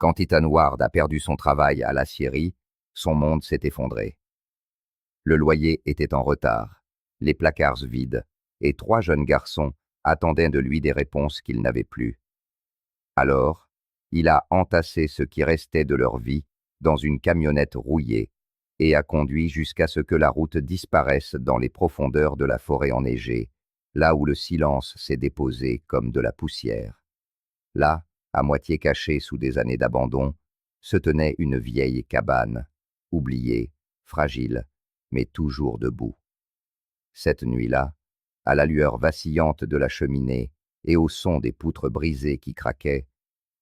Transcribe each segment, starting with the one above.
Quand Ethan Ward a perdu son travail à l'aciérie, son monde s'est effondré. Le loyer était en retard, les placards vides, et 3 jeunes garçons attendaient de lui des réponses qu'il n'avait plus. Alors, il a entassé ce qui restait de leur vie dans une camionnette rouillée et a conduit jusqu'à ce que la route disparaisse dans les profondeurs de la forêt enneigée, là où le silence s'est déposé comme de la poussière. Là, à moitié cachée sous des années d'abandon, se tenait une vieille cabane, oubliée, fragile, mais toujours debout. Cette nuit-là, à la lueur vacillante de la cheminée et au son des poutres brisées qui craquaient,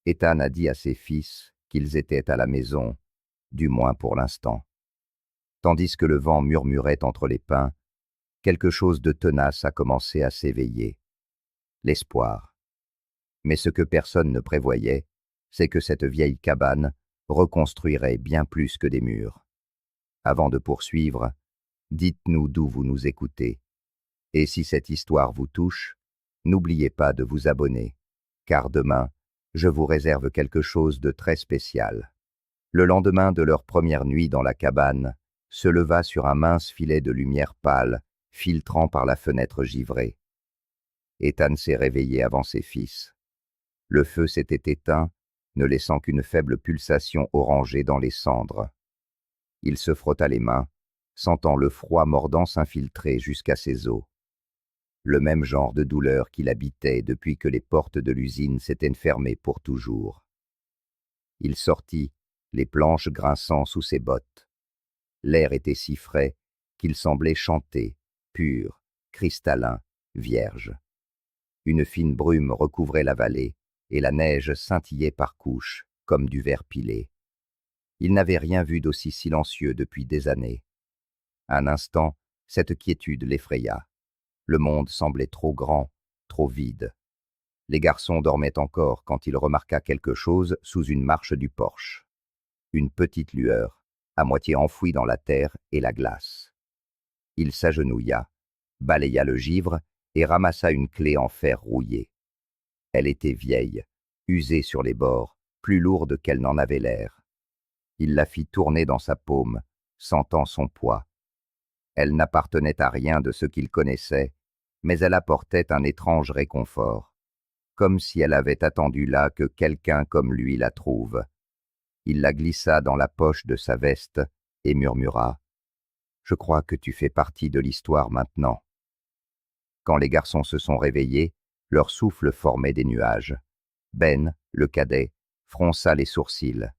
Ethan a dit à ses fils qu'ils étaient à la maison, du moins pour l'instant. Tandis que le vent murmurait entre les pins, quelque chose de tenace a commencé à s'éveiller. L'espoir. Mais ce que personne ne prévoyait, c'est que cette vieille cabane reconstruirait bien plus que des murs. Avant de poursuivre, dites-nous d'où vous nous écoutez. Et si cette histoire vous touche, n'oubliez pas de vous abonner, car demain, je vous réserve quelque chose de très spécial. Le lendemain de leur première nuit dans la cabane, se leva sur un mince filet de lumière pâle, filtrant par la fenêtre givrée. Ethan s'est réveillé avant ses fils. Le feu s'était éteint, ne laissant qu'une faible pulsation orangée dans les cendres. Il se frotta les mains, sentant le froid mordant s'infiltrer jusqu'à ses os. Le même genre de douleur qui l'habitait depuis que les portes de l'usine s'étaient fermées pour toujours. Il sortit, les planches grinçant sous ses bottes. L'air était si frais qu'il semblait chanter, pur, cristallin, vierge. Une fine brume recouvrait la vallée, et la neige scintillait par couches, comme du verre pilé. Il n'avait rien vu d'aussi silencieux depuis des années. Un instant, cette quiétude l'effraya. Le monde semblait trop grand, trop vide. Les garçons dormaient encore quand il remarqua quelque chose sous une marche du porche. Une petite lueur, à moitié enfouie dans la terre et la glace. Il s'agenouilla, balaya le givre et ramassa une clé en fer rouillé. Elle était vieille, usée sur les bords, plus lourde qu'elle n'en avait l'air. Il la fit tourner dans sa paume, sentant son poids. Elle n'appartenait à rien de ce qu'il connaissait, mais elle apportait un étrange réconfort, comme si elle avait attendu là que quelqu'un comme lui la trouve. Il la glissa dans la poche de sa veste et murmura « Je crois que tu fais partie de l'histoire maintenant. » Quand les garçons se sont réveillés, leur souffle formait des nuages. Ben, le cadet, fronça les sourcils.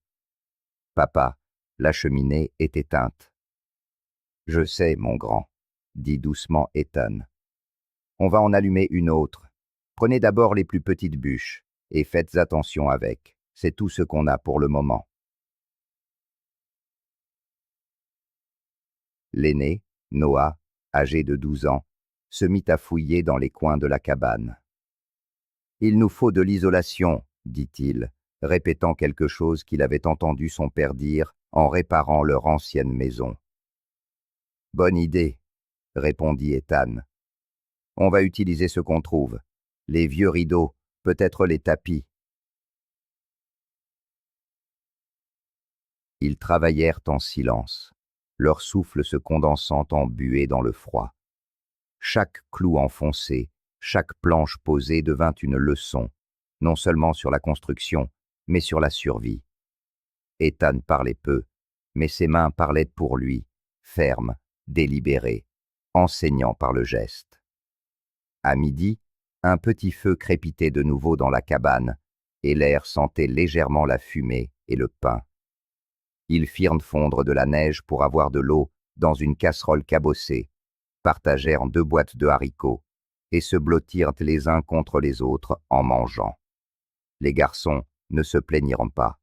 « Papa, la cheminée est éteinte. »« Je sais, mon grand, » dit doucement Ethan. « On va en allumer une autre. Prenez d'abord les plus petites bûches, et faites attention avec. C'est tout ce qu'on a pour le moment. » L'aîné, Noah, âgé de 12 ans, se mit à fouiller dans les coins de la cabane. « Il nous faut de l'isolation, » dit-il, répétant quelque chose qu'il avait entendu son père dire en réparant leur ancienne maison. « Bonne idée, » répondit Ethan. « On va utiliser ce qu'on trouve, les vieux rideaux, peut-être les tapis. » Ils travaillèrent en silence, leur souffle se condensant en buée dans le froid. Chaque clou enfoncé, chaque planche posée devint une leçon, non seulement sur la construction, mais sur la survie. Ethan parlait peu, mais ses mains parlaient pour lui, fermes, délibérées, enseignant par le geste. À midi, un petit feu crépitait de nouveau dans la cabane, et l'air sentait légèrement la fumée et le pain. Ils firent fondre de la neige pour avoir de l'eau dans une casserole cabossée, partagèrent 2 boîtes de haricots, et se blottirent les uns contre les autres en mangeant. Les garçons ne se plaignirent pas.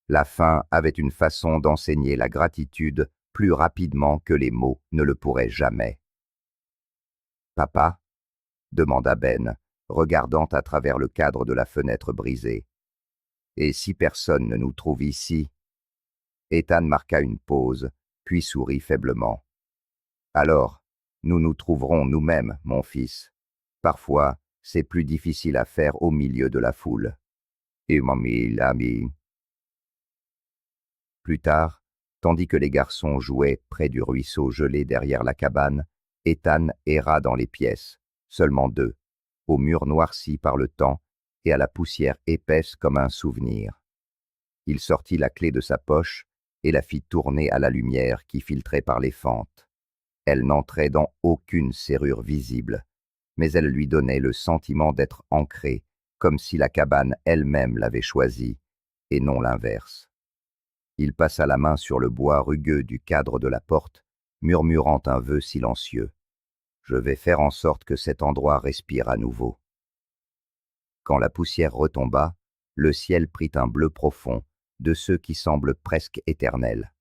La faim avait une façon d'enseigner la gratitude plus rapidement que les mots ne le pourraient jamais. « Papa ?» demanda Ben, regardant à travers le cadre de la fenêtre brisée. « Et si personne ne nous trouve ici ?» Ethan marqua une pause, puis sourit faiblement. « Alors, nous nous trouverons nous-mêmes, mon fils. Parfois, c'est plus difficile à faire au milieu de la foule. » Et mamie, l'ami. Plus tard, tandis que les garçons jouaient près du ruisseau gelé derrière la cabane, Ethan erra dans les pièces, seulement deux, aux murs noircis par le temps et à la poussière épaisse comme un souvenir. Il sortit la clé de sa poche et la fit tourner à la lumière qui filtrait par les fentes. Elle n'entrait dans aucune serrure visible, mais elle lui donnait le sentiment d'être ancrée, comme si la cabane elle-même l'avait choisie, et non l'inverse. Il passa la main sur le bois rugueux du cadre de la porte, murmurant un vœu silencieux. « Je vais faire en sorte que cet endroit respire à nouveau. » Quand la poussière retomba, le ciel prit un bleu profond, de ceux qui semblent presque éternels.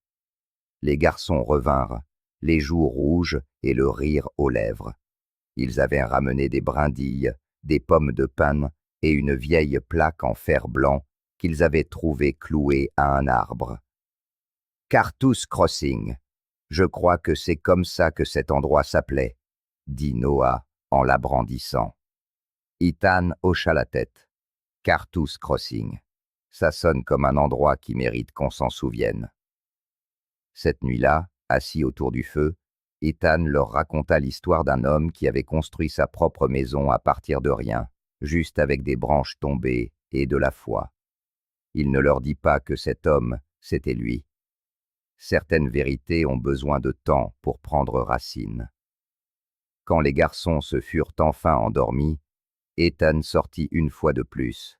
Les garçons revinrent, les joues rouges et le rire aux lèvres. Ils avaient ramené des brindilles, des pommes de pin et une vieille plaque en fer blanc qu'ils avaient trouvée clouée à un arbre. « Cartouche Crossing. Je crois que c'est comme ça que cet endroit s'appelait, » dit Noah en la brandissant. Ethan hocha la tête. « Cartouche Crossing. Ça sonne comme un endroit qui mérite qu'on s'en souvienne. » Cette nuit-là, assis autour du feu, Ethan leur raconta l'histoire d'un homme qui avait construit sa propre maison à partir de rien, juste avec des branches tombées et de la foi. Il ne leur dit pas que cet homme, c'était lui. Certaines vérités ont besoin de temps pour prendre racine. Quand les garçons se furent enfin endormis, Ethan sortit une fois de plus.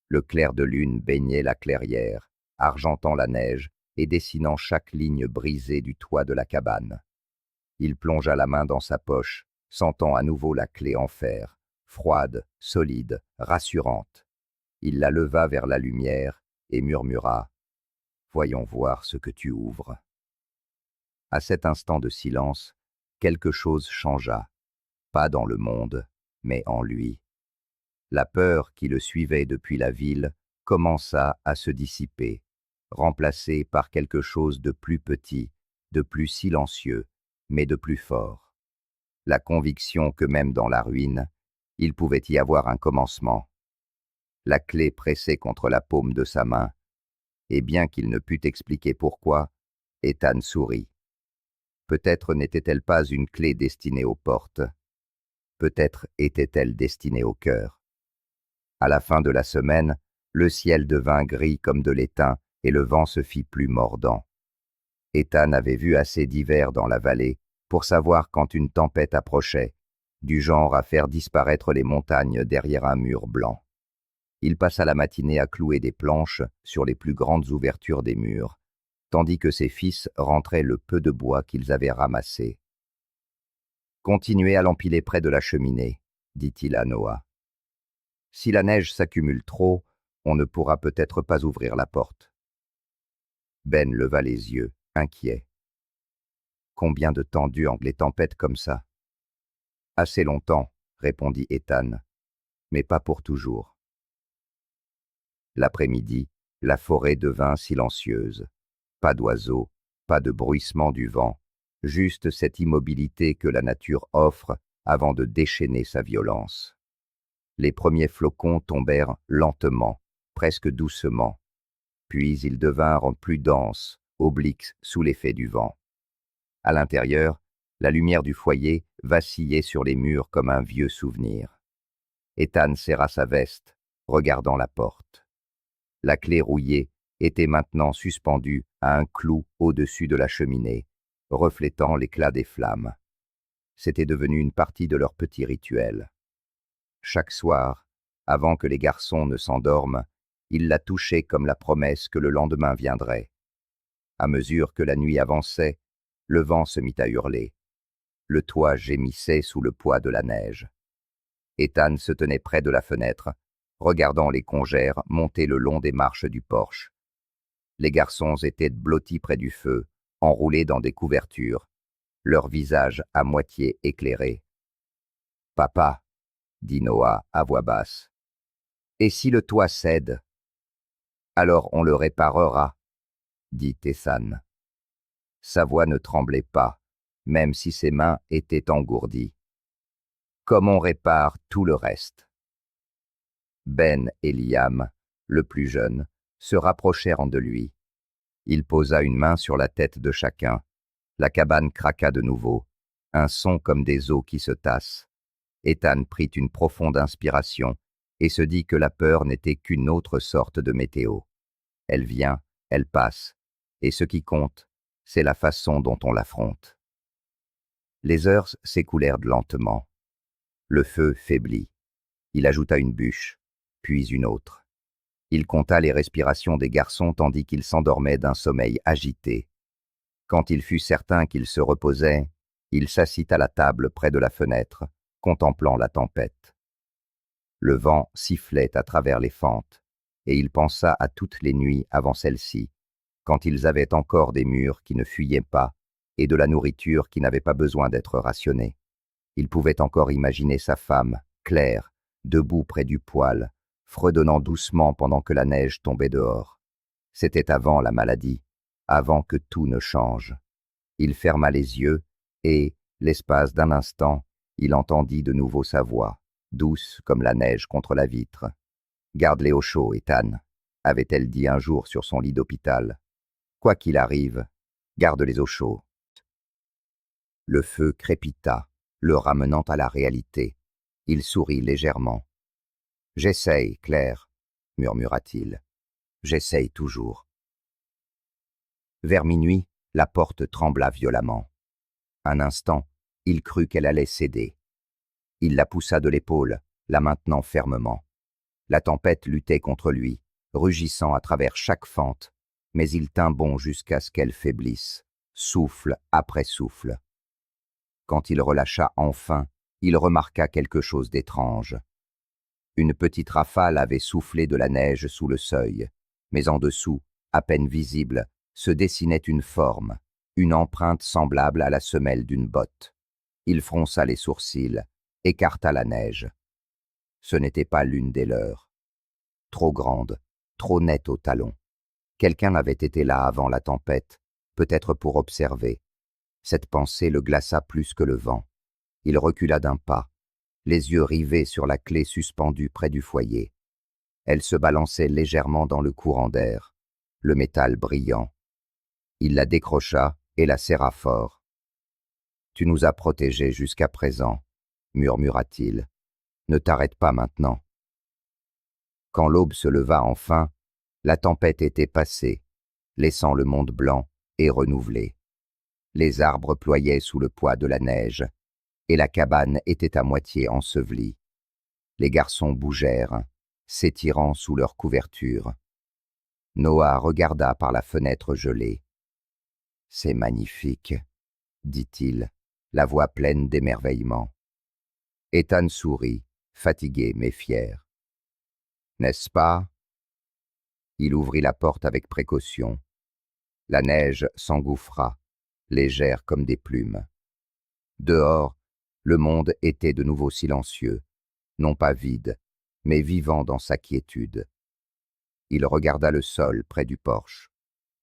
Le clair de lune baignait la clairière, argentant la neige et dessinant chaque ligne brisée du toit de la cabane. Il plongea la main dans sa poche, sentant à nouveau la clé en fer, froide, solide, rassurante. Il la leva vers la lumière et murmura « Voyons voir ce que tu ouvres. » À cet instant de silence, quelque chose changea, pas dans le monde, mais en lui. La peur qui le suivait depuis la ville commença à se dissiper, remplacée par quelque chose de plus petit, de plus silencieux, mais de plus fort. La conviction que même dans la ruine, il pouvait y avoir un commencement. La clé pressée contre la paume de sa main, et bien qu'il ne pût expliquer pourquoi, Ethan sourit. Peut-être n'était-elle pas une clé destinée aux portes. Peut-être était-elle destinée au cœur. À la fin de la semaine, le ciel devint gris comme de l'étain et le vent se fit plus mordant. Ethan avait vu assez d'hiver dans la vallée pour savoir quand une tempête approchait, du genre à faire disparaître les montagnes derrière un mur blanc. Il passa la matinée à clouer des planches sur les plus grandes ouvertures des murs, tandis que ses fils rentraient le peu de bois qu'ils avaient ramassé. « Continuez à l'empiler près de la cheminée, » dit-il à Noah. « Si la neige s'accumule trop, on ne pourra peut-être pas ouvrir la porte. » Ben leva les yeux, inquiet. « Combien de temps durent les tempêtes comme ça? »« Assez longtemps, » répondit Ethan, « mais pas pour toujours. » L'après-midi, la forêt devint silencieuse. Pas d'oiseaux, pas de bruissement du vent, juste cette immobilité que la nature offre avant de déchaîner sa violence. Les premiers flocons tombèrent lentement, presque doucement, puis ils devinrent plus denses, obliques sous l'effet du vent. À l'intérieur, la lumière du foyer vacillait sur les murs comme un vieux souvenir. Ethan serra sa veste, regardant la porte. La clé rouillée était maintenant suspendue à un clou au-dessus de la cheminée, reflétant l'éclat des flammes. C'était devenu une partie de leur petit rituel. Chaque soir, avant que les garçons ne s'endorment, ils la touchaient comme la promesse que le lendemain viendrait. À mesure que la nuit avançait, le vent se mit à hurler. Le toit gémissait sous le poids de la neige. Ethan se tenait près de la fenêtre, regardant les congères monter le long des marches du porche. Les garçons étaient blottis près du feu, enroulés dans des couvertures, leurs visages à moitié éclairés. « Papa, » dit Noah à voix basse, « et si le toit cède? »« Alors on le réparera, » dit Ethan. Sa voix ne tremblait pas, même si ses mains étaient engourdies. « Comme on répare tout le reste. » Ben et Liam, le plus jeune, se rapprochèrent de lui. Il posa une main sur la tête de chacun. La cabane craqua de nouveau. Un son comme des eaux qui se tassent. Ethan prit une profonde inspiration et se dit que la peur n'était qu'une autre sorte de météo. Elle vient, elle passe, et ce qui compte, c'est la façon dont on l'affronte. Les heures s'écoulèrent lentement. Le feu faiblit. Il ajouta une bûche, puis une autre. Il compta les respirations des garçons tandis qu'ils s'endormaient d'un sommeil agité. Quand il fut certain qu'ils se reposaient, il s'assit à la table près de la fenêtre, contemplant la tempête. Le vent sifflait à travers les fentes, et il pensa à toutes les nuits avant celle-ci, quand ils avaient encore des murs qui ne fuyaient pas et de la nourriture qui n'avait pas besoin d'être rationnée. Il pouvait encore imaginer sa femme, Claire, debout près du poêle, fredonnant doucement pendant que la neige tombait dehors. C'était avant la maladie, avant que tout ne change. Il ferma les yeux et, l'espace d'un instant, il entendit de nouveau sa voix, douce comme la neige contre la vitre. « Garde-les au chaud, Ethan », avait-elle dit un jour sur son lit d'hôpital. « Quoi qu'il arrive, garde-les au chaud. » Le feu crépita, le ramenant à la réalité. Il sourit légèrement. « J'essaye, Claire, » murmura-t-il. « J'essaye toujours. » Vers minuit, la porte trembla violemment. Un instant, il crut qu'elle allait céder. Il la poussa de l'épaule, la maintenant fermement. La tempête luttait contre lui, rugissant à travers chaque fente, mais il tint bon jusqu'à ce qu'elle faiblisse, souffle après souffle. Quand il relâcha enfin, il remarqua quelque chose d'étrange. Une petite rafale avait soufflé de la neige sous le seuil, mais en dessous, à peine visible, se dessinait une forme, une empreinte semblable à la semelle d'une botte. Il fronça les sourcils, écarta la neige. Ce n'était pas l'une des leurs. Trop grande, trop nette au talon. Quelqu'un avait été là avant la tempête, peut-être pour observer. Cette pensée le glaça plus que le vent. Il recula d'un pas, les yeux rivés sur la clé suspendue près du foyer. Elle se balançait légèrement dans le courant d'air, le métal brillant. Il la décrocha et la serra fort. « Tu nous as protégés jusqu'à présent, » murmura-t-il. « Ne t'arrête pas maintenant. » Quand l'aube se leva enfin, la tempête était passée, laissant le monde blanc et renouvelé. Les arbres ployaient sous le poids de la neige, et la cabane était à moitié ensevelie. Les garçons bougèrent, s'étirant sous leur couverture. Noah regarda par la fenêtre gelée. « C'est magnifique, » dit-il, la voix pleine d'émerveillement. Ethan sourit, fatigué mais fier. « N'est-ce pas ?» Il ouvrit la porte avec précaution. La neige s'engouffra, légère comme des plumes. Dehors, le monde était de nouveau silencieux, non pas vide, mais vivant dans sa quiétude. Il regarda le sol près du porche.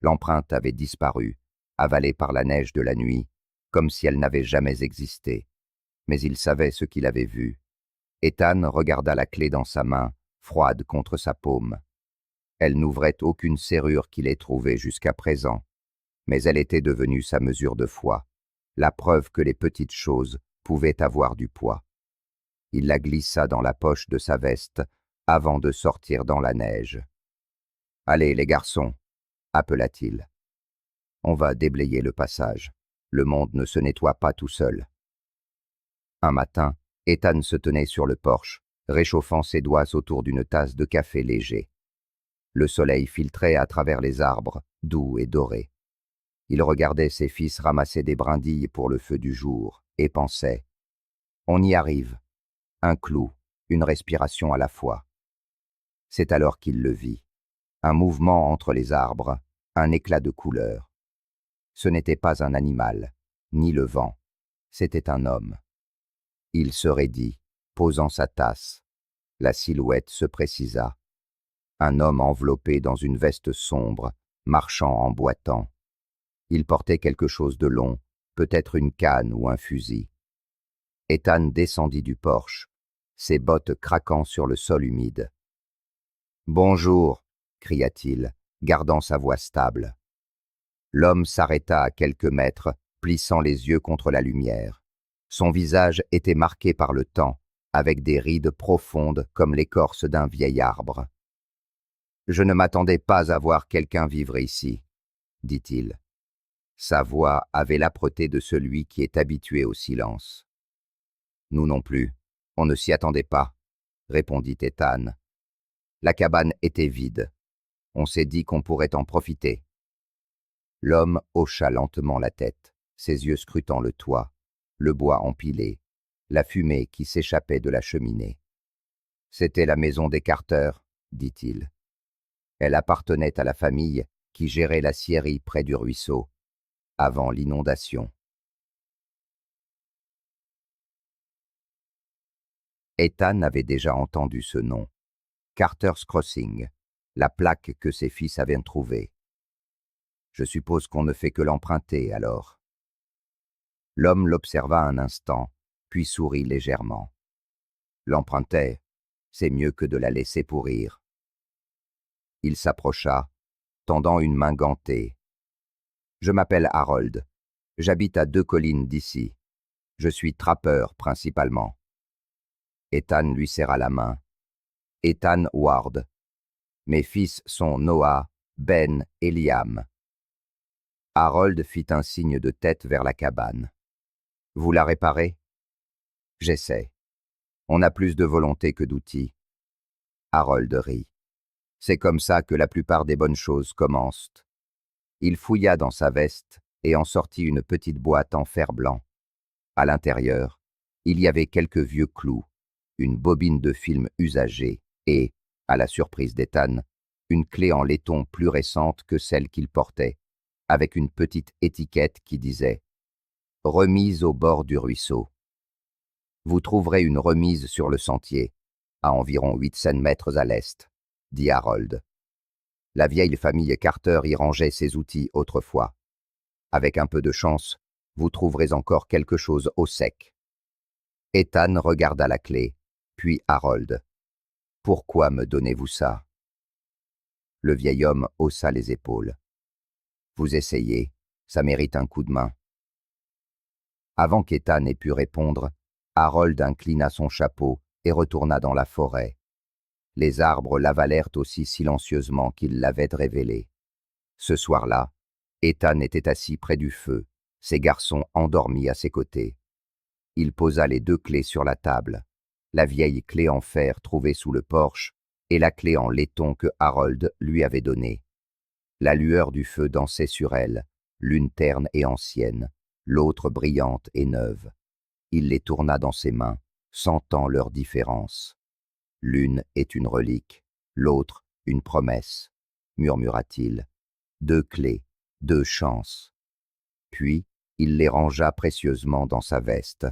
L'empreinte avait disparu, avalée par la neige de la nuit, comme si elle n'avait jamais existé. Mais il savait ce qu'il avait vu. Ethan regarda la clé dans sa main, froide contre sa paume. Elle n'ouvrait aucune serrure qu'il ait trouvée jusqu'à présent, mais elle était devenue sa mesure de foi, la preuve que les petites choses pouvaient avoir du poids. Il la glissa dans la poche de sa veste avant de sortir dans la neige. « Allez, les garçons !» appela-t-il. « On va déblayer le passage. Le monde ne se nettoie pas tout seul. » Un matin, Ethan se tenait sur le porche, réchauffant ses doigts autour d'une tasse de café léger. Le soleil filtrait à travers les arbres, doux et doré. Il regardait ses fils ramasser des brindilles pour le feu du jour et pensait « On y arrive. Un clou, une respiration à la fois. » C'est alors qu'il le vit. Un mouvement entre les arbres, un éclat de couleur. Ce n'était pas un animal, ni le vent. C'était un homme. Il se raidit, posant sa tasse. La silhouette se précisa. Un homme enveloppé dans une veste sombre, marchant en boitant. Il portait quelque chose de long, peut-être une canne ou un fusil. Ethan descendit du porche, ses bottes craquant sur le sol humide. « Bonjour !» cria-t-il, gardant sa voix stable. L'homme s'arrêta à quelques mètres, plissant les yeux contre la lumière. Son visage était marqué par le temps, avec des rides profondes comme l'écorce d'un vieil arbre. « Je ne m'attendais pas à voir quelqu'un vivre ici, » dit-il. Sa voix avait l'âpreté de celui qui est habitué au silence. « Nous non plus, on ne s'y attendait pas, » répondit Ethan. La cabane était vide. On s'est dit qu'on pourrait en profiter. L'homme hocha lentement la tête, ses yeux scrutant le toit, le bois empilé, la fumée qui s'échappait de la cheminée. « C'était la maison des Carter, » dit-il. Elle appartenait à la famille qui gérait la scierie près du ruisseau, avant l'inondation. Ethan avait déjà entendu ce nom, Carter's Crossing, la plaque que ses fils avaient trouvée. Je suppose qu'on ne fait que l'emprunter, alors. L'homme l'observa un instant, puis sourit légèrement. L'emprunter, c'est mieux que de la laisser pourrir. Il s'approcha, tendant une main gantée. Je m'appelle Harold. J'habite à 2 collines d'ici. Je suis trappeur, principalement. Ethan lui serra la main. Ethan Ward. Mes fils sont Noah, Ben et Liam. Harold fit un signe de tête vers la cabane. Vous la réparez? J'essaie. On a plus de volonté que d'outils. Harold rit. C'est comme ça que la plupart des bonnes choses commencent. Il fouilla dans sa veste et en sortit une petite boîte en fer blanc. À l'intérieur, il y avait quelques vieux clous, une bobine de film usagée et, à la surprise d'Ethan, une clé en laiton plus récente que celle qu'il portait, avec une petite étiquette qui disait « Remise au bord du ruisseau ». Vous trouverez une remise sur le sentier, à environ 800 mètres à l'est, dit Harold. La vieille famille Carter y rangeait ses outils autrefois. Avec un peu de chance, vous trouverez encore quelque chose au sec. Ethan regarda la clé, puis Harold. « Pourquoi me donnez-vous ça ?» Le vieil homme haussa les épaules. « Vous essayez, ça mérite un coup de main. » Avant qu'Ethan ait pu répondre, Harold inclina son chapeau et retourna dans la forêt. Les arbres l'avalèrent aussi silencieusement qu'ils l'avaient révélé. Ce soir-là, Ethan était assis près du feu, ses garçons endormis à ses côtés. Il posa les 2 clés sur la table, la vieille clé en fer trouvée sous le porche et la clé en laiton que Harold lui avait donnée. La lueur du feu dansait sur elle, l'une terne et ancienne, l'autre brillante et neuve. Il les tourna dans ses mains, sentant leur différence. « L'une est une relique, l'autre une promesse, » murmura-t-il. « 2 clés, 2 chances. » Puis, il les rangea précieusement dans sa veste.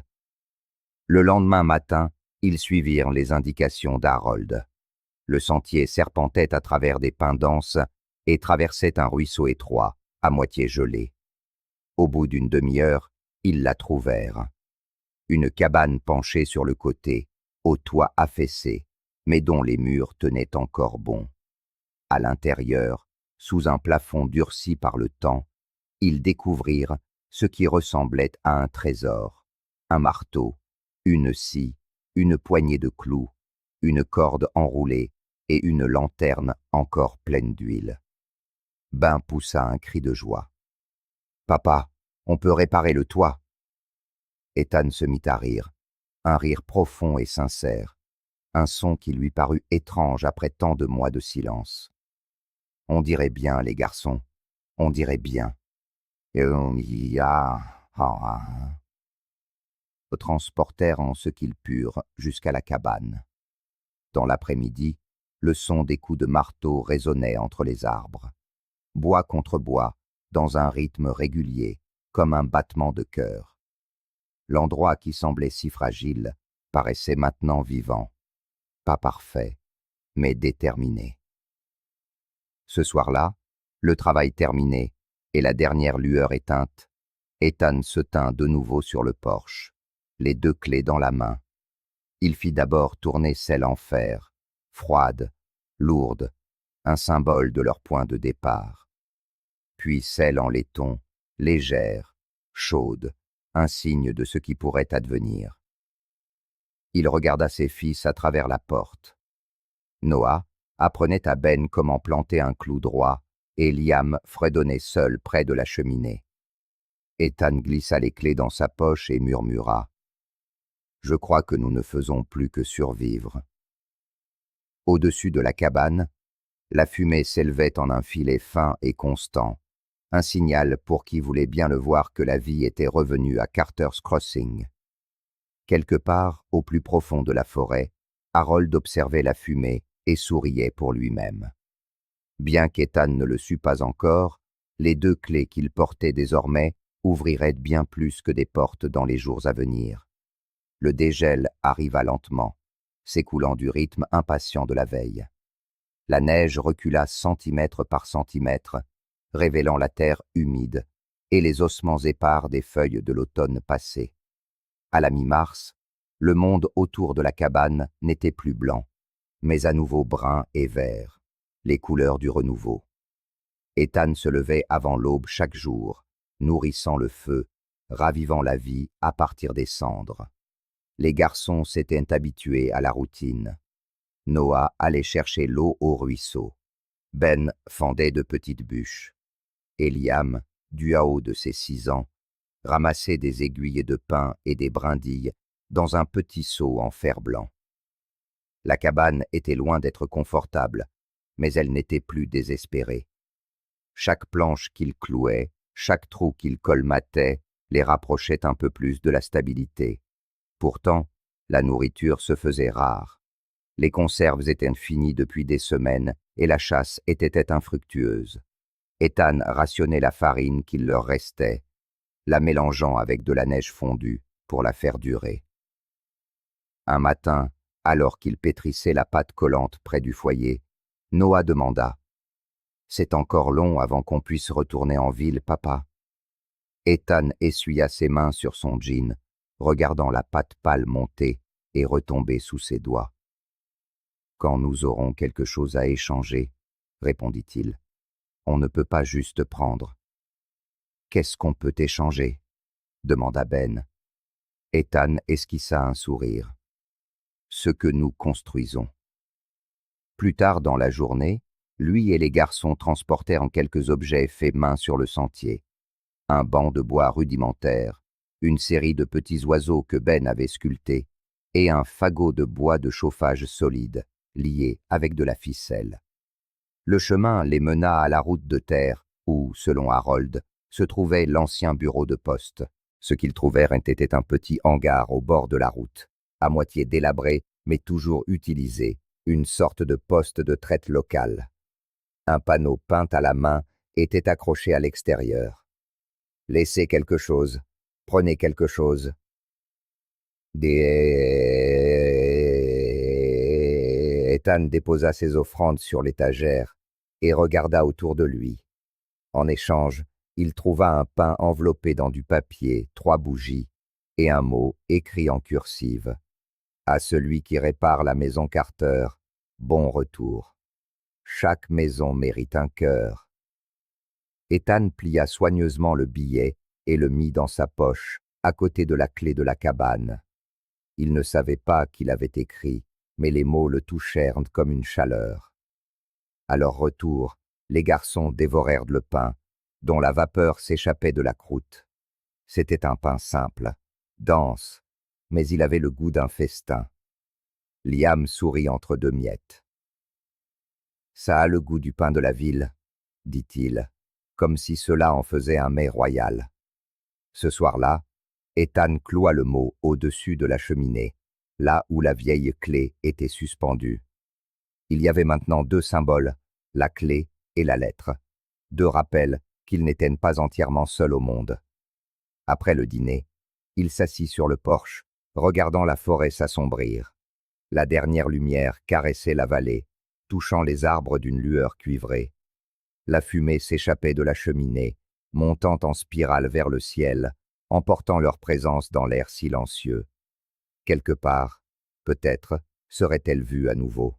Le lendemain matin, ils suivirent les indications d'Harold. Le sentier serpentait à travers des pins denses et traversait un ruisseau étroit, à moitié gelé. Au bout d'une demi-heure, ils la trouvèrent. Une cabane penchée sur le côté, au toit affaissé, mais dont les murs tenaient encore bon. À l'intérieur, sous un plafond durci par le temps, ils découvrirent ce qui ressemblait à un trésor, un marteau, une scie, une poignée de clous, une corde enroulée et une lanterne encore pleine d'huile. Ben poussa un cri de joie. « Papa, on peut réparer le toit !» Ethan se mit à rire, un rire profond et sincère, un son qui lui parut étrange après tant de mois de silence. « On dirait bien, les garçons, on dirait bien. Et on y a... transportèrent en ce qu'ils purent jusqu'à la cabane. Dans l'après-midi, le son des coups de marteau résonnait entre les arbres. Bois contre bois, dans un rythme régulier, comme un battement de cœur. L'endroit qui semblait si fragile paraissait maintenant vivant, pas parfait, mais déterminé. Ce soir-là, le travail terminé et la dernière lueur éteinte, Ethan se tint de nouveau sur le porche, les 2 clés dans la main. Il fit d'abord tourner celle en fer, froide, lourde, un symbole de leur point de départ. puis celle en laiton, légère, chaude, un signe de ce qui pourrait advenir. Il regarda ses fils à travers la porte. Noah apprenait à Ben comment planter un clou droit, et Liam fredonnait seul près de la cheminée. Ethan glissa les clés dans sa poche et murmura « Je crois que nous ne faisons plus que survivre. » Au-dessus de la cabane, la fumée s'élevait en un filet fin et constant, un signal pour qui voulait bien le voir que la vie était revenue à Carter's Crossing. Quelque part, au plus profond de la forêt, Harold observait la fumée et souriait pour lui-même. Bien qu'Ethan ne le sût pas encore, les 2 clés qu'il portait désormais ouvriraient bien plus que des portes dans les jours à venir. Le dégel arriva lentement, s'écoulant du rythme impatient de la veille. La neige recula centimètre par centimètre, révélant la terre humide et les ossements épars des feuilles de l'automne passé. À la mi-mars, le monde autour de la cabane n'était plus blanc, mais à nouveau brun et vert, les couleurs du renouveau. Ethan se levait avant l'aube chaque jour, nourrissant le feu, ravivant la vie à partir des cendres. Les garçons s'étaient habitués à la routine. Noah allait chercher l'eau au ruisseau. Ben fendait de petites bûches. Et Liam, du haut de ses 6 ans, ramassait des aiguilles de pin et des brindilles dans un petit seau en fer blanc. La cabane était loin d'être confortable, mais elle n'était plus désespérée. Chaque planche qu'il clouait, chaque trou qu'il colmatait, les rapprochait un peu plus de la stabilité. Pourtant, la nourriture se faisait rare. Les conserves étaient finies depuis des semaines et la chasse était infructueuse. Ethan rationnait la farine qu'il leur restait, la mélangeant avec de la neige fondue pour la faire durer. Un matin, alors qu'il pétrissait la pâte collante près du foyer, Noah demanda « C'est encore long avant qu'on puisse retourner en ville, papa ?» Ethan essuya ses mains sur son jean, regardant la pâte pâle monter et retomber sous ses doigts. « Quand nous aurons quelque chose à échanger, » répondit-il. « On ne peut pas juste prendre. »« Qu'est-ce qu'on peut échanger ?» demanda Ben. Ethan esquissa un sourire. « Ce que nous construisons. » Plus tard dans la journée, lui et les garçons transportèrent quelques objets faits main sur le sentier. Un banc de bois rudimentaire, une série de petits oiseaux que Ben avait sculptés, et un fagot de bois de chauffage solide, lié avec de la ficelle. Le chemin les mena à la route de terre, où, selon Harold, se trouvait l'ancien bureau de poste. Ce qu'ils trouvèrent était un petit hangar au bord de la route, à moitié délabré, mais toujours utilisé, une sorte de poste de traite locale. Un panneau peint à la main était accroché à l'extérieur. « Laissez quelque chose, prenez quelque chose. » Ethan déposa ses offrandes sur l'étagère et regarda autour de lui. En échange, il trouva un pain enveloppé dans du papier, 3 bougies et un mot écrit en cursive. À celui qui répare la maison Carter, bon retour. Chaque maison mérite un cœur. Ethan plia soigneusement le billet et le mit dans sa poche, à côté de la clé de la cabane. Il ne savait pas qu'il avait écrit, mais les mots le touchèrent comme une chaleur. À leur retour, les garçons dévorèrent le pain, dont la vapeur s'échappait de la croûte. C'était un pain simple, dense, mais il avait le goût d'un festin. Liam sourit entre 2 miettes. « Ça a le goût du pain de la ville, » dit-il, comme si cela en faisait un mets royal. Ce soir-là, Ethan cloua le mot au-dessus de la cheminée, là où la vieille clé était suspendue. Il y avait maintenant 2 symboles, la clé et la lettre, 2 rappels qu'il n'était pas entièrement seul au monde. Après le dîner, il s'assit sur le porche, regardant la forêt s'assombrir. La dernière lumière caressait la vallée, touchant les arbres d'une lueur cuivrée. La fumée s'échappait de la cheminée, montant en spirale vers le ciel, emportant leur présence dans l'air silencieux. Quelque part, peut-être, serait-elle vue à nouveau.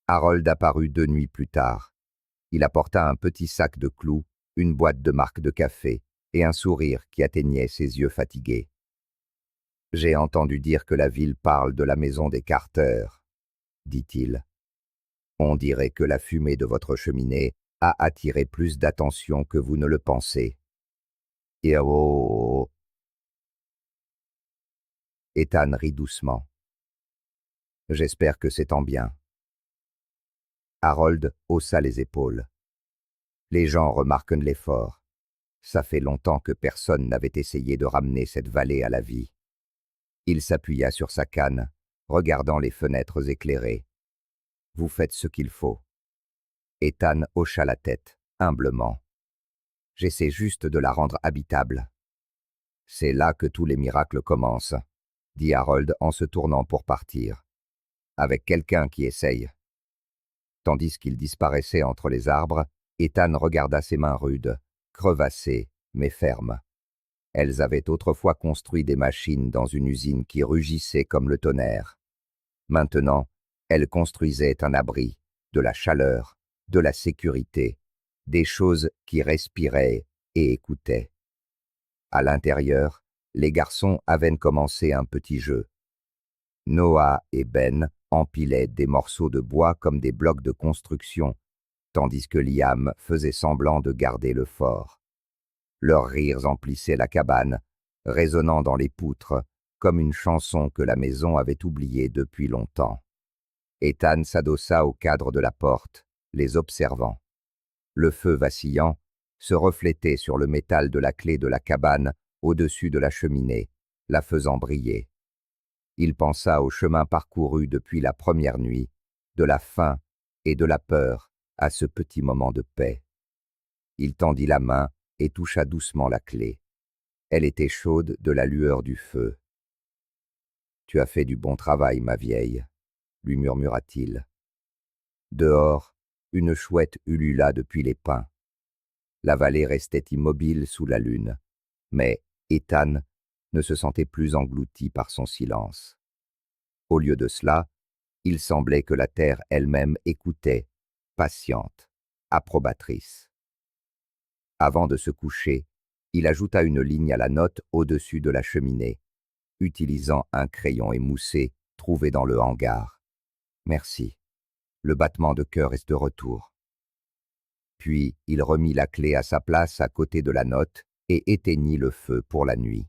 Harold apparut 2 nuits plus tard. Il apporta un petit sac de clous, une boîte de marque de café et un sourire qui atteignait ses yeux fatigués. « J'ai entendu dire que la ville parle de la maison des Carter, » dit-il. « On dirait que la fumée de votre cheminée a attiré plus d'attention que vous ne le pensez. » Et oh. Ethan rit doucement. « J'espère que c'est en bien. » Harold haussa les épaules. « Les gens remarquent l'effort. Ça fait longtemps que personne n'avait essayé de ramener cette vallée à la vie. » Il s'appuya sur sa canne, regardant les fenêtres éclairées. « Vous faites ce qu'il faut. » Ethan hocha la tête, humblement. « J'essaie juste de la rendre habitable. » « C'est là que tous les miracles commencent, » dit Harold en se tournant pour partir. « Avec quelqu'un qui essaye. » Tandis qu'il disparaissait entre les arbres, Ethan regarda ses mains rudes, crevassées, mais fermes. Elles avaient autrefois construit des machines dans une usine qui rugissait comme le tonnerre. Maintenant, elles construisaient un abri, de la chaleur, de la sécurité, des choses qui respiraient et écoutaient. À l'intérieur, les garçons avaient commencé un petit jeu. Noah et Ben empilaient des morceaux de bois comme des blocs de construction, tandis que Liam faisait semblant de garder le fort. Leurs rires emplissaient la cabane, résonnant dans les poutres, comme une chanson que la maison avait oubliée depuis longtemps. Ethan s'adossa au cadre de la porte, les observant. Le feu vacillant se reflétait sur le métal de la clé de la cabane au-dessus de la cheminée, la faisant briller. Il pensa au chemin parcouru depuis la première nuit, de la faim et de la peur à ce petit moment de paix. Il tendit la main et toucha doucement la clé. Elle était chaude de la lueur du feu. « Tu as fait du bon travail, ma vieille, » lui murmura-t-il. Dehors, une chouette ulula depuis les pins. La vallée restait immobile sous la lune, mais Ethan ne se sentait plus englouti par son silence. Au lieu de cela, il semblait que la terre elle-même écoutait, patiente, approbatrice. Avant de se coucher, il ajouta une ligne à la note au-dessus de la cheminée, utilisant un crayon émoussé trouvé dans le hangar. « Merci. Le battement de cœur est de retour. » Puis il remit la clé à sa place à côté de la note et éteignit le feu pour la nuit.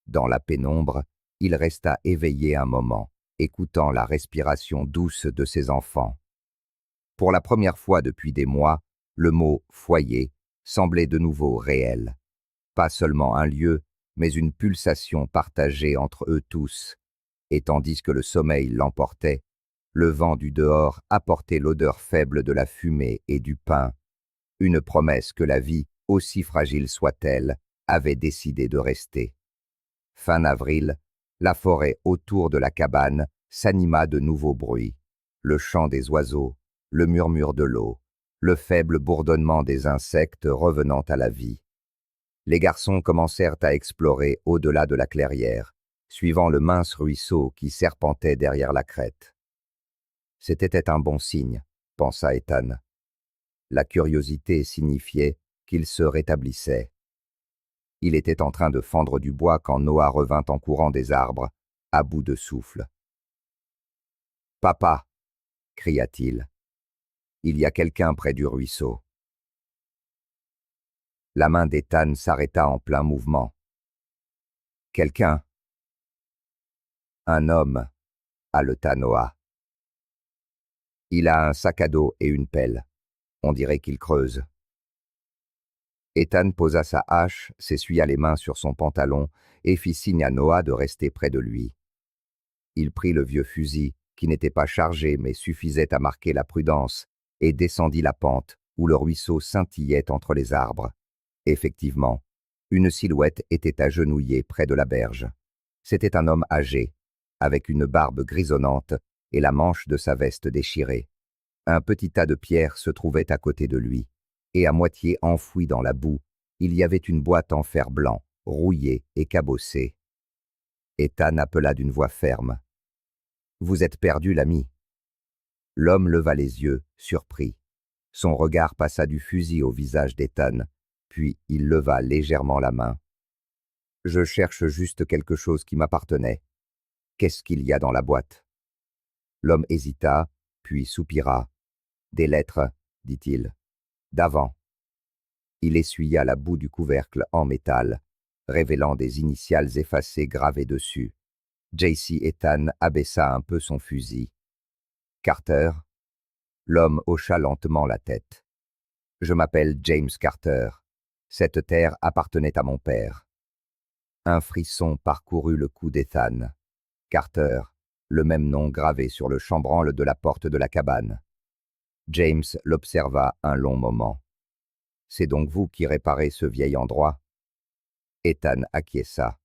Dans la pénombre, il resta éveillé un moment, écoutant la respiration douce de ses enfants. Pour la première fois depuis des mois, le mot « foyer » semblait de nouveau réel. Pas seulement un lieu, mais une pulsation partagée entre eux tous. Et tandis que le sommeil l'emportait, le vent du dehors apportait l'odeur faible de la fumée et du pain, une promesse que la vie, aussi fragile soit-elle, avait décidé de rester. Fin avril, la forêt autour de la cabane s'anima de nouveaux bruits. Le chant des oiseaux, le murmure de l'eau, le faible bourdonnement des insectes revenant à la vie. Les garçons commencèrent à explorer au-delà de la clairière, suivant le mince ruisseau qui serpentait derrière la crête. C'était un bon signe, pensa Ethan. La curiosité signifiait qu'il se rétablissait. Il était en train de fendre du bois quand Noah revint en courant des arbres, à bout de souffle. « Papa !» cria-t-il. « Il y a quelqu'un près du ruisseau. » La main d'Ethan s'arrêta en plein mouvement. « Quelqu'un !» « Un homme !» haleta Noah. « Il a un sac à dos et une pelle. On dirait qu'il creuse. » Ethan posa sa hache, s'essuya les mains sur son pantalon et fit signe à Noah de rester près de lui. Il prit le vieux fusil, qui n'était pas chargé mais suffisait à marquer la prudence, et descendit la pente où le ruisseau scintillait entre les arbres. Effectivement, une silhouette était agenouillée près de la berge. C'était un homme âgé, avec une barbe grisonnante et la manche de sa veste déchirée. Un petit tas de pierres se trouvait à côté de lui, et à moitié enfouie dans la boue, il y avait une boîte en fer blanc, rouillée et cabossée. Ethan appela d'une voix ferme. « Vous êtes perdu, l'ami ?» L'homme leva les yeux, surpris. Son regard passa du fusil au visage d'Ethan, puis il leva légèrement la main. « Je cherche juste quelque chose qui m'appartenait. Qu'est-ce qu'il y a dans la boîte ?» L'homme hésita, puis soupira. « Des lettres, dit-il. D'avant. » Il essuya la boue du couvercle en métal, révélant des initiales effacées gravées dessus. J.C. Ethan abaissa un peu son fusil. « Carter ?» L'homme hocha lentement la tête. « Je m'appelle James Carter. Cette terre appartenait à mon père. » Un frisson parcourut le cou d'Ethan. Carter, le même nom gravé sur le chambranle de la porte de la cabane. James l'observa un long moment. « C'est donc vous qui réparez ce vieil endroit ?» Ethan acquiesça.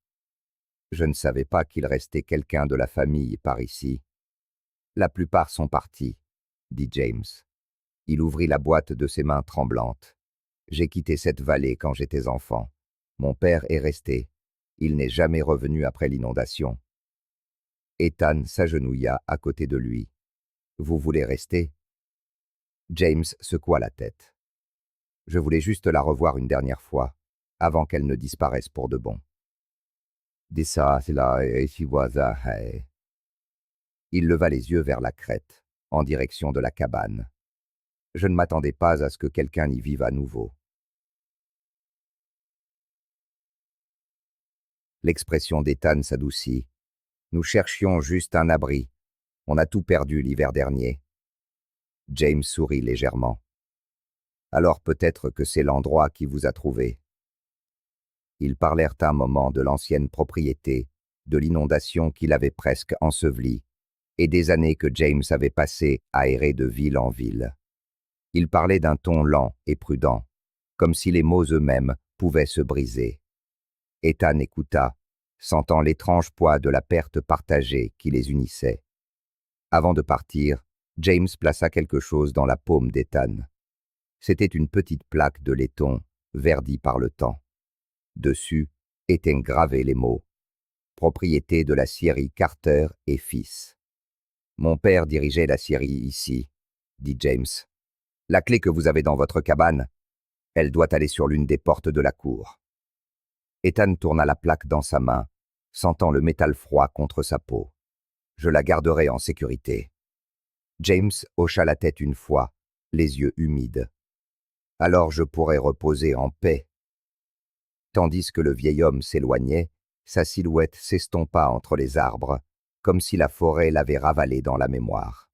« Je ne savais pas qu'il restait quelqu'un de la famille par ici. »« La plupart sont partis, » dit James. Il ouvrit la boîte de ses mains tremblantes. « J'ai quitté cette vallée quand j'étais enfant. Mon père est resté. Il n'est jamais revenu après l'inondation. » Ethan s'agenouilla à côté de lui. « Vous voulez rester ?» James secoua la tête. « Je voulais juste la revoir une dernière fois, avant qu'elle ne disparaisse pour de bon. » Il leva les yeux vers la crête, en direction de la cabane. « Je ne m'attendais pas à ce que quelqu'un y vive à nouveau. » L'expression d'Ethan s'adoucit. « Nous cherchions juste un abri. On a tout perdu l'hiver dernier. » James sourit légèrement. « Alors peut-être que c'est l'endroit qui vous a trouvé. » Ils parlèrent un moment de l'ancienne propriété, de l'inondation qui l'avait presque ensevelie, et des années que James avait passées à errer de ville en ville. Ils parlaient d'un ton lent et prudent, comme si les mots eux-mêmes pouvaient se briser. Ethan écouta, sentant l'étrange poids de la perte partagée qui les unissait. Avant de partir, James plaça quelque chose dans la paume d'Ethan. C'était une petite plaque de laiton, verdie par le temps. Dessus étaient gravés les mots « Propriété de la scierie Carter et fils ». « Mon père dirigeait la scierie ici, » dit James. « La clé que vous avez dans votre cabane, elle doit aller sur l'une des portes de la cour. » Ethan tourna la plaque dans sa main, sentant le métal froid contre sa peau. « Je la garderai en sécurité. » James hocha la tête une fois, les yeux humides. « Alors je pourrai reposer en paix. » Tandis que le vieil homme s'éloignait, sa silhouette s'estompa entre les arbres, comme si la forêt l'avait ravalé dans la mémoire.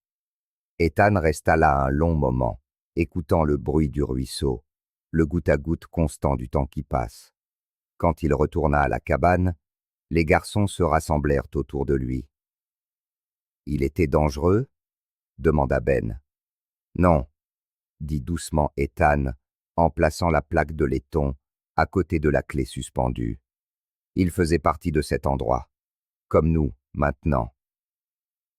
Ethan resta là un long moment, écoutant le bruit du ruisseau, le goutte-à-goutte constant du temps qui passe. Quand il retourna à la cabane, les garçons se rassemblèrent autour de lui. « Il était dangereux ?» demanda Ben. « Non, » dit doucement Ethan, en plaçant la plaque de laiton à côté de la clé suspendue. « Il faisait partie de cet endroit, comme nous, maintenant. »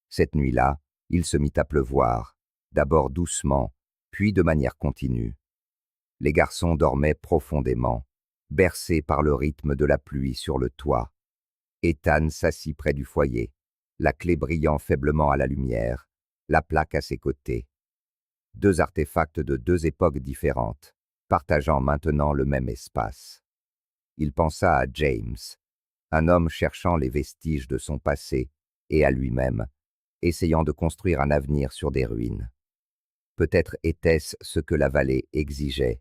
Cette nuit-là, il se mit à pleuvoir, d'abord doucement, puis de manière continue. Les garçons dormaient profondément, bercés par le rythme de la pluie sur le toit. Ethan s'assit près du foyer, la clé brillant faiblement à la lumière, la plaque à ses côtés. Deux artefacts de deux époques différentes, partageant maintenant le même espace. Il pensa à James, un homme cherchant les vestiges de son passé, et à lui-même, essayant de construire un avenir sur des ruines. Peut-être était-ce ce que la vallée exigeait,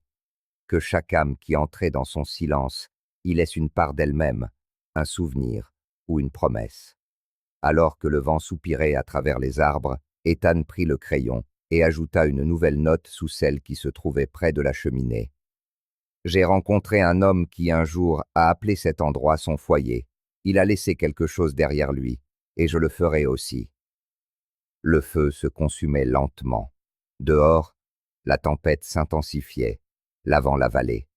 que chaque âme qui entrait dans son silence y laisse une part d'elle-même, un souvenir ou une promesse. Alors que le vent soupirait à travers les arbres, Ethan prit le crayon et ajouta une nouvelle note sous celle qui se trouvait près de la cheminée. « J'ai rencontré un homme qui un jour a appelé cet endroit son foyer. Il a laissé quelque chose derrière lui, et je le ferai aussi. » Le feu se consumait lentement. Dehors, la tempête s'intensifiait, lavant la vallée.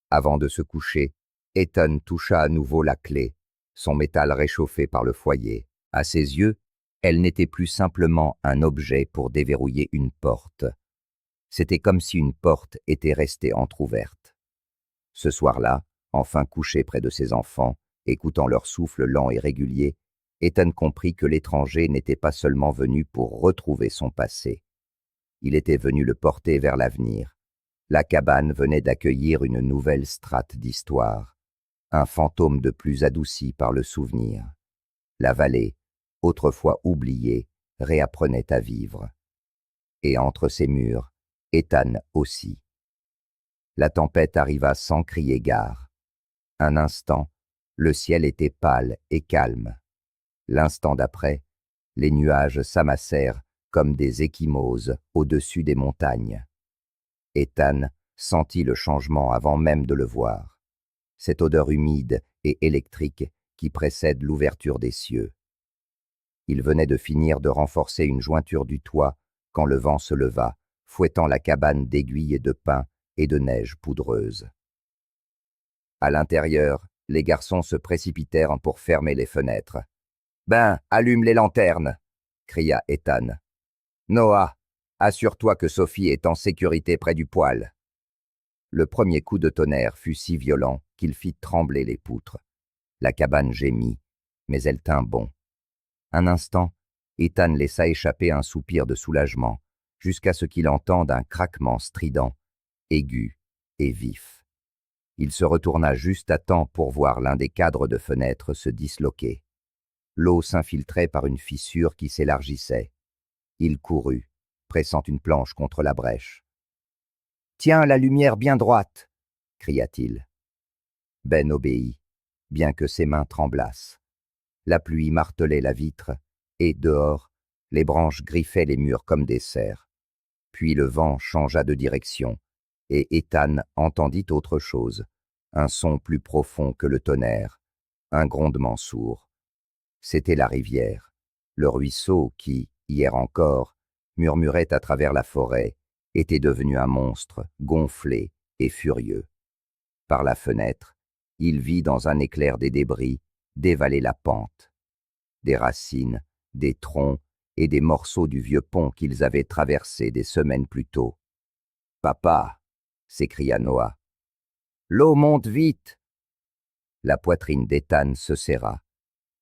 Avant de se coucher, Ethan toucha à nouveau la clé, son métal réchauffé par le foyer. À ses yeux, elle n'était plus simplement un objet pour déverrouiller une porte. C'était comme si une porte était restée entr'ouverte. Ce soir-là, enfin couché près de ses enfants, écoutant leur souffle lent et régulier, Ethan comprit que l'étranger n'était pas seulement venu pour retrouver son passé. Il était venu le porter vers l'avenir. La cabane venait d'accueillir une nouvelle strate d'histoire, un fantôme de plus adouci par le souvenir. La vallée, autrefois oubliée, réapprenait à vivre. Et entre ses murs, Ethan aussi. La tempête arriva sans crier gare. Un instant, le ciel était pâle et calme. L'instant d'après, les nuages s'amassèrent comme des ecchymoses au-dessus des montagnes. Ethan sentit le changement avant même de le voir. Cette odeur humide et électrique qui précède l'ouverture des cieux. Il venait de finir de renforcer une jointure du toit quand le vent se leva, fouettant la cabane d'aiguilles et de pins et de neige poudreuse. À l'intérieur, les garçons se précipitèrent pour fermer les fenêtres. « Ben, allume les lanternes !» cria Ethan. « Noah, assure-toi que Sophie est en sécurité près du poêle. » Le premier coup de tonnerre fut si violent qu'il fit trembler les poutres. La cabane gémit, mais elle tint bon. Un instant, Ethan laissa échapper un soupir de soulagement, jusqu'à ce qu'il entende un craquement strident, aigu et vif. Il se retourna juste à temps pour voir l'un des cadres de fenêtre se disloquer. L'eau s'infiltrait par une fissure qui s'élargissait. Il courut, pressant une planche contre la brèche. « Tiens la lumière bien droite !» cria-t-il. Ben obéit, bien que ses mains tremblassent. La pluie martelait la vitre, et dehors, les branches griffaient les murs comme des serres. Puis le vent changea de direction, et Ethan entendit autre chose, un son plus profond que le tonnerre, un grondement sourd. C'était la rivière, le ruisseau qui, hier encore, murmurait à travers la forêt, était devenu un monstre, gonflé et furieux. Par la fenêtre, il vit dans un éclair des débris dévaler la pente. Des racines, des troncs et des morceaux du vieux pont qu'ils avaient traversé des semaines plus tôt. « Papa !» s'écria Noah. « L'eau monte vite !» La poitrine d'Ethan se serra.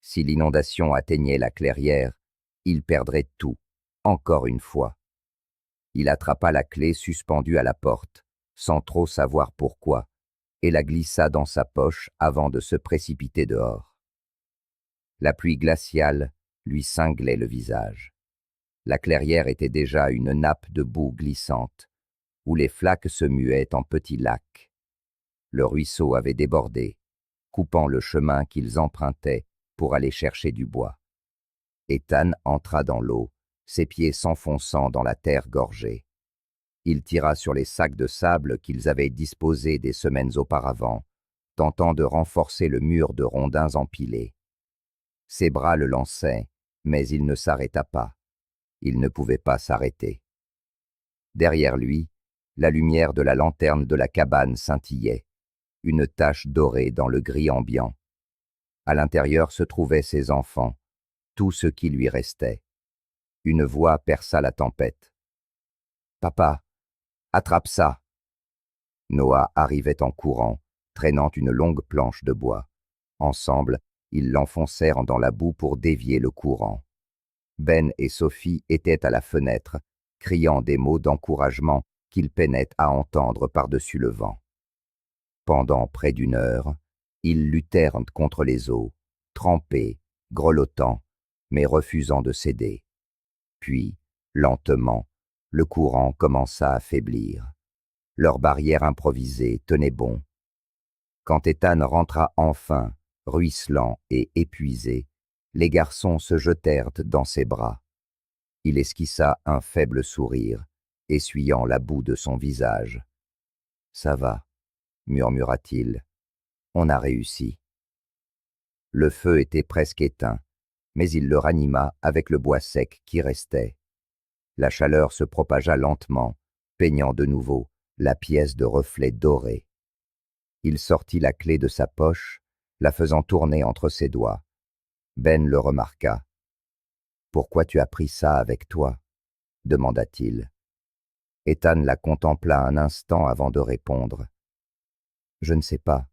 Si l'inondation atteignait la clairière, il perdrait tout, encore une fois. Il attrapa la clé suspendue à la porte, sans trop savoir pourquoi, et la glissa dans sa poche avant de se précipiter dehors. La pluie glaciale lui cinglait le visage. La clairière était déjà une nappe de boue glissante, où les flaques se muaient en petits lacs. Le ruisseau avait débordé, coupant le chemin qu'ils empruntaient pour aller chercher du bois. Ethan entra dans l'eau, ses pieds s'enfonçant dans la terre gorgée. Il tira sur les sacs de sable qu'ils avaient disposés des semaines auparavant, tentant de renforcer le mur de rondins empilés. Ses bras le lançaient, mais il ne s'arrêta pas. Il ne pouvait pas s'arrêter. Derrière lui, la lumière de la lanterne de la cabane scintillait, une tache dorée dans le gris ambiant. À l'intérieur se trouvaient ses enfants, tout ce qui lui restait. Une voix perça la tempête. « Papa, attrape ça !» Noah arrivait en courant, traînant une longue planche de bois. Ensemble, ils l'enfoncèrent dans la boue pour dévier le courant. Ben et Sophie étaient à la fenêtre, criant des mots d'encouragement qu'ils peinaient à entendre par-dessus le vent. Pendant près d'une heure, ils luttèrent contre les eaux, trempés, grelottants, mais refusant de céder. Puis, lentement, le courant commença à faiblir. Leur barrière improvisée tenait bon. Quand Ethan rentra enfin, ruisselant et épuisé, les garçons se jetèrent dans ses bras. Il esquissa un faible sourire, essuyant la boue de son visage. « Ça va », murmura-t-il. « On a réussi. » Le feu était presque éteint, mais il le ranima avec le bois sec qui restait. La chaleur se propagea lentement, peignant de nouveau la pièce de reflets dorés. Il sortit la clé de sa poche, la faisant tourner entre ses doigts. Ben le remarqua. « Pourquoi tu as pris ça avec toi ?» demanda-t-il. Ethan la contempla un instant avant de répondre. « Je ne sais pas.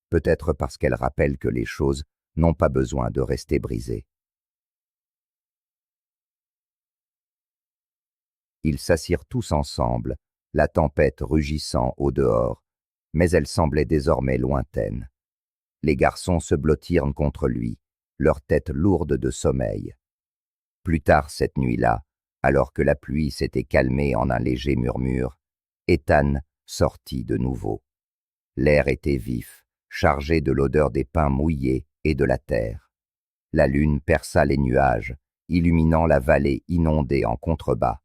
Peut-être parce qu'elle rappelle que les choses n'ont pas besoin de rester brisées. » Ils s'assirent tous ensemble, la tempête rugissant au dehors, mais elle semblait désormais lointaine. Les garçons se blottirent contre lui, leurs têtes lourdes de sommeil. Plus tard cette nuit-là, alors que la pluie s'était calmée en un léger murmure, Ethan sortit de nouveau. L'air était vif, chargé de l'odeur des pins mouillés et de la terre. La lune perça les nuages, illuminant la vallée inondée en contrebas.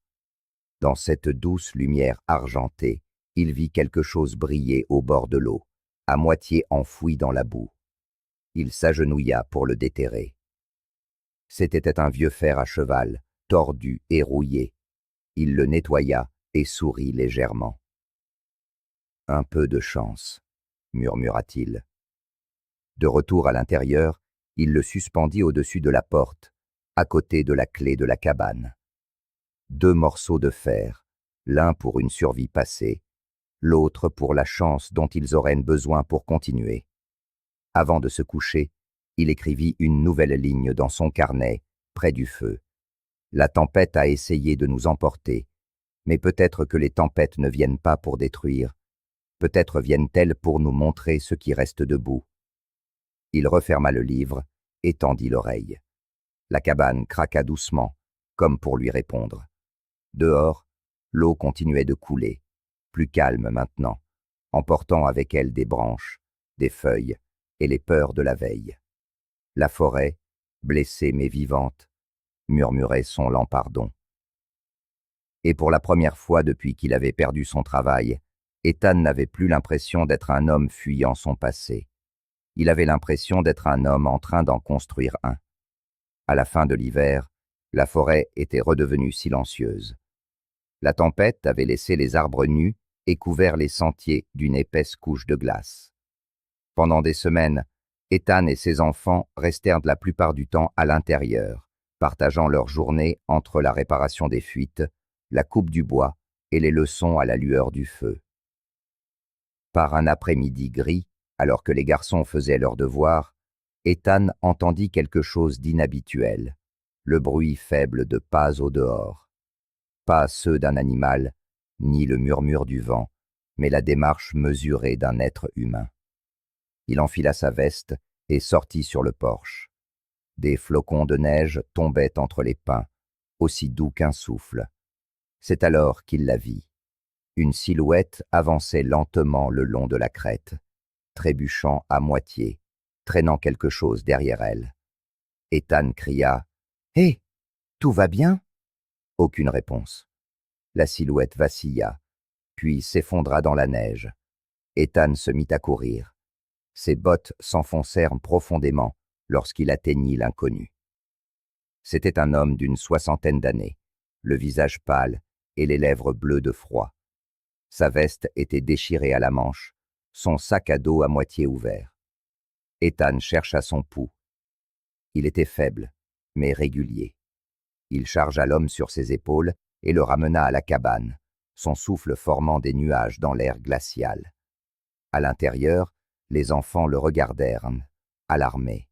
Dans cette douce lumière argentée, il vit quelque chose briller au bord de l'eau, à moitié enfoui dans la boue. Il s'agenouilla pour le déterrer. C'était un vieux fer à cheval, tordu et rouillé. Il le nettoya et sourit légèrement. « Un peu de chance, » murmura-t-il. De retour à l'intérieur, il le suspendit au-dessus de la porte, à côté de la clé de la cabane. 2 morceaux de fer, l'un pour une survie passée, l'autre pour la chance dont ils auraient besoin pour continuer. Avant de se coucher, il écrivit une nouvelle ligne dans son carnet, près du feu. La tempête a essayé de nous emporter, mais peut-être que les tempêtes ne viennent pas pour détruire, peut-être viennent-elles pour nous montrer ce qui reste debout. Il referma le livre et tendit l'oreille. La cabane craqua doucement, comme pour lui répondre. Dehors, l'eau continuait de couler, plus calme maintenant, emportant avec elle des branches, des feuilles et les peurs de la veille. La forêt, blessée mais vivante, murmurait son lent pardon. Et pour la première fois depuis qu'il avait perdu son travail, Ethan n'avait plus l'impression d'être un homme fuyant son passé. Il avait l'impression d'être un homme en train d'en construire un. À la fin de l'hiver, la forêt était redevenue silencieuse. La tempête avait laissé les arbres nus et couvert les sentiers d'une épaisse couche de glace. Pendant des semaines, Ethan et ses enfants restèrent la plupart du temps à l'intérieur, partageant leur journée entre la réparation des fuites, la coupe du bois et les leçons à la lueur du feu. Par un après-midi gris, alors que les garçons faisaient leurs devoirs, Ethan entendit quelque chose d'inhabituel, le bruit faible de pas au dehors. Pas ceux d'un animal, ni le murmure du vent, mais la démarche mesurée d'un être humain. Il enfila sa veste et sortit sur le porche. Des flocons de neige tombaient entre les pins, aussi doux qu'un souffle. C'est alors qu'il la vit. Une silhouette avançait lentement le long de la crête, trébuchant à moitié, traînant quelque chose derrière elle. Ethan cria « Hé, tout va bien ?» Aucune réponse. La silhouette vacilla, puis s'effondra dans la neige. Ethan se mit à courir. Ses bottes s'enfoncèrent profondément lorsqu'il atteignit l'inconnu. C'était un homme d'une 60aine d'années, le visage pâle et les lèvres bleues de froid. Sa veste était déchirée à la manche, son sac à dos à moitié ouvert. Ethan chercha son pouls. Il était faible, mais régulier. Il chargea l'homme sur ses épaules et le ramena à la cabane, son souffle formant des nuages dans l'air glacial. À l'intérieur, les enfants le regardèrent, alarmés.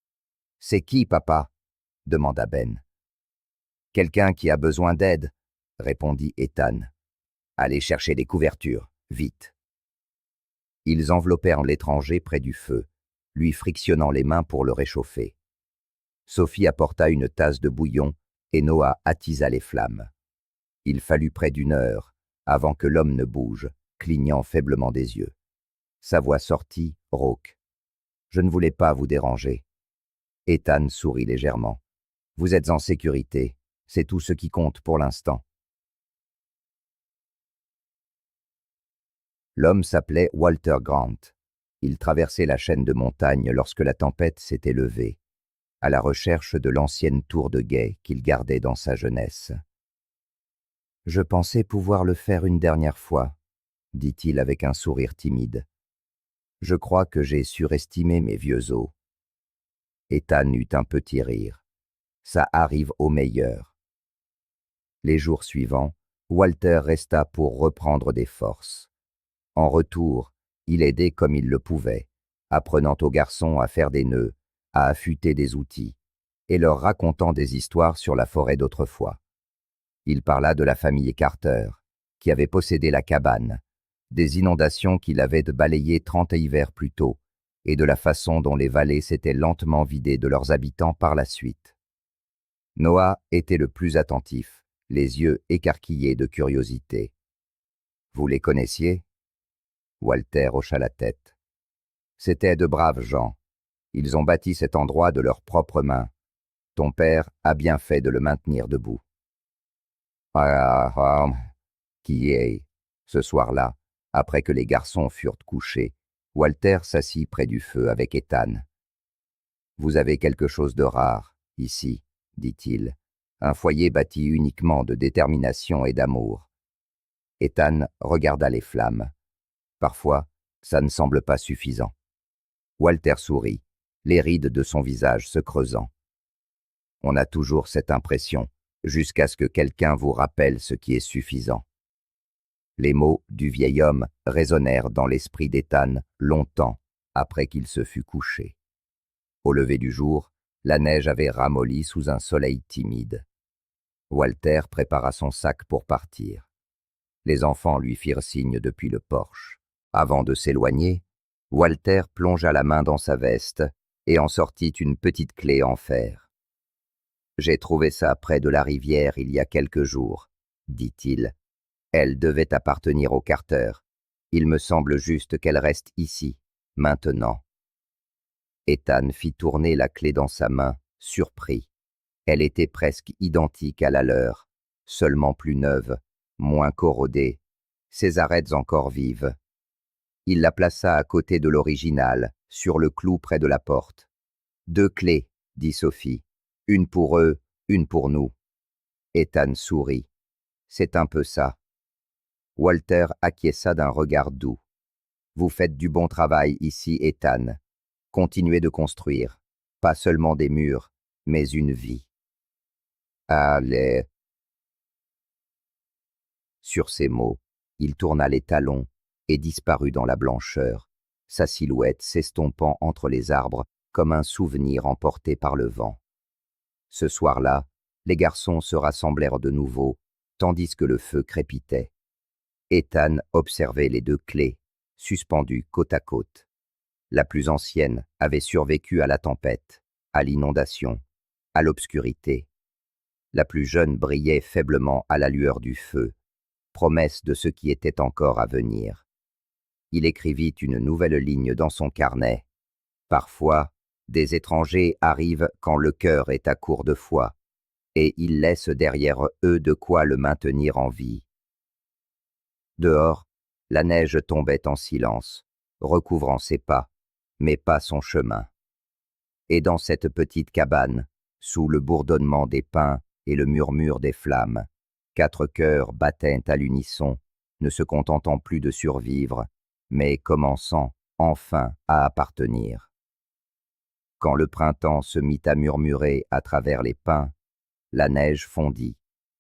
« C'est qui, papa ?» demanda Ben. « Quelqu'un qui a besoin d'aide, » répondit Ethan. « Allez chercher des couvertures, vite. » Ils enveloppèrent l'étranger près du feu, lui frictionnant les mains pour le réchauffer. Sophie apporta une tasse de bouillon et Noah attisa les flammes. Il fallut près d'1 heure avant que l'homme ne bouge, clignant faiblement des yeux. Sa voix sortit, rauque. « Je ne voulais pas vous déranger. » Ethan sourit légèrement. « Vous êtes en sécurité, c'est tout ce qui compte pour l'instant. » L'homme s'appelait Walter Grant. Il traversait la chaîne de montagnes lorsque la tempête s'était levée, à la recherche de l'ancienne tour de guet qu'il gardait dans sa jeunesse. « Je pensais pouvoir le faire une dernière fois, » dit-il avec un sourire timide. « Je crois que j'ai surestimé mes vieux os. » Ethan eut un petit rire. Ça arrive au meilleur. Les jours suivants, Walter resta pour reprendre des forces. En retour, il aidait comme il le pouvait, apprenant aux garçons à faire des nœuds, à affûter des outils, et leur racontant des histoires sur la forêt d'autrefois. Il parla de la famille Carter, qui avait possédé la cabane, des inondations qu'il avait balayées 30 hivers plus tôt, et de la façon dont les vallées s'étaient lentement vidées de leurs habitants par la suite. Noah était le plus attentif, les yeux écarquillés de curiosité. « Vous les connaissiez ?» Walter hocha la tête. « C'étaient de braves gens. Ils ont bâti cet endroit de leurs propres mains. Ton père a bien fait de le maintenir debout. » Qui est, ce soir-là, après que les garçons furent couchés, Walter s'assit près du feu avec Ethan. « Vous avez quelque chose de rare, ici, dit-il, un foyer bâti uniquement de détermination et d'amour. » Ethan regarda les flammes. « Parfois, ça ne semble pas suffisant. » Walter sourit, les rides de son visage se creusant. « On a toujours cette impression, jusqu'à ce que quelqu'un vous rappelle ce qui est suffisant. » Les mots du vieil homme résonnèrent dans l'esprit d'Ethan longtemps après qu'il se fût couché. Au lever du jour, la neige avait ramolli sous un soleil timide. Walter prépara son sac pour partir. Les enfants lui firent signe depuis le porche. Avant de s'éloigner, Walter plongea la main dans sa veste et en sortit une petite clé en fer. « J'ai trouvé ça près de la rivière il y a quelques jours, » dit-il. « Elle devait appartenir au Carter. Il me semble juste qu'elle reste ici, maintenant. » Ethan fit tourner la clé dans sa main, surpris. Elle était presque identique à la leur, seulement plus neuve, moins corrodée, ses arêtes encore vives. Il la plaça à côté de l'original, sur le clou près de la porte. « 2 clés, dit Sophie. Une pour eux, une pour nous. » Ethan sourit. « C'est un peu ça. » Walter acquiesça d'un regard doux. « Vous faites du bon travail ici, Ethan. Continuez de construire, pas seulement des murs, mais une vie. » Allez. Sur ces mots, il tourna les talons et disparut dans la blancheur, sa silhouette s'estompant entre les arbres comme un souvenir emporté par le vent. Ce soir-là, les garçons se rassemblèrent de nouveau, tandis que le feu crépitait. Ethan observait les 2 clés, suspendues côte à côte. La plus ancienne avait survécu à la tempête, à l'inondation, à l'obscurité. La plus jeune brillait faiblement à la lueur du feu, promesse de ce qui était encore à venir. Il écrivit une nouvelle ligne dans son carnet. « Parfois, des étrangers arrivent quand le cœur est à court de foi, et ils laissent derrière eux de quoi le maintenir en vie. » Dehors, la neige tombait en silence, recouvrant ses pas, mais pas son chemin. Et dans cette petite cabane, sous le bourdonnement des pins et le murmure des flammes, 4 cœurs battaient à l'unisson, ne se contentant plus de survivre, mais commençant enfin à appartenir. Quand le printemps se mit à murmurer à travers les pins, la neige fondit,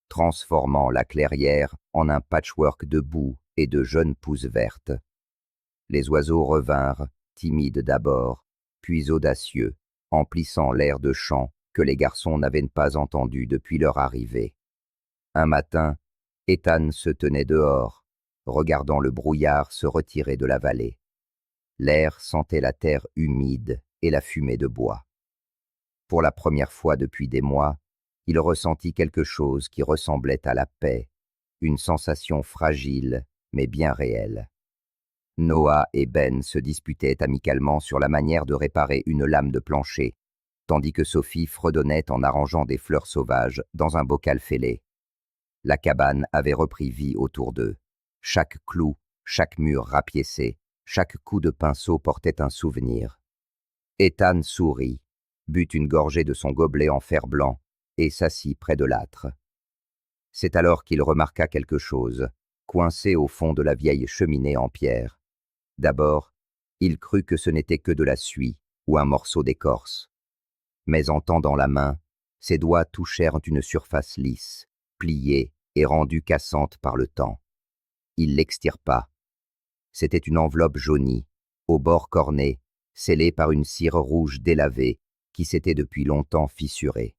transformant la clairière en un patchwork de boue et de jeunes pousses vertes. Les oiseaux revinrent, timides d'abord, puis audacieux, emplissant l'air de chant que les garçons n'avaient pas entendu depuis leur arrivée. Un matin, Ethan se tenait dehors, regardant le brouillard se retirer de la vallée. L'air sentait la terre humide et la fumée de bois. Pour la première fois depuis des mois, il ressentit quelque chose qui ressemblait à la paix, une sensation fragile mais bien réelle. Noah et Ben se disputaient amicalement sur la manière de réparer une lame de plancher, tandis que Sophie fredonnait en arrangeant des fleurs sauvages dans un bocal fêlé. La cabane avait repris vie autour d'eux. Chaque clou, chaque mur rapiécé, chaque coup de pinceau portait un souvenir. Ethan sourit, but une gorgée de son gobelet en fer blanc et s'assit près de l'âtre. C'est alors qu'il remarqua quelque chose, coincé au fond de la vieille cheminée en pierre. D'abord, il crut que ce n'était que de la suie ou un morceau d'écorce. Mais en tendant la main, ses doigts touchèrent une surface lisse, pliée et rendue cassante par le temps. Il l'extirpa. C'était une enveloppe jaunie, aux bords cornés, scellée par une cire rouge délavée qui s'était depuis longtemps fissurée.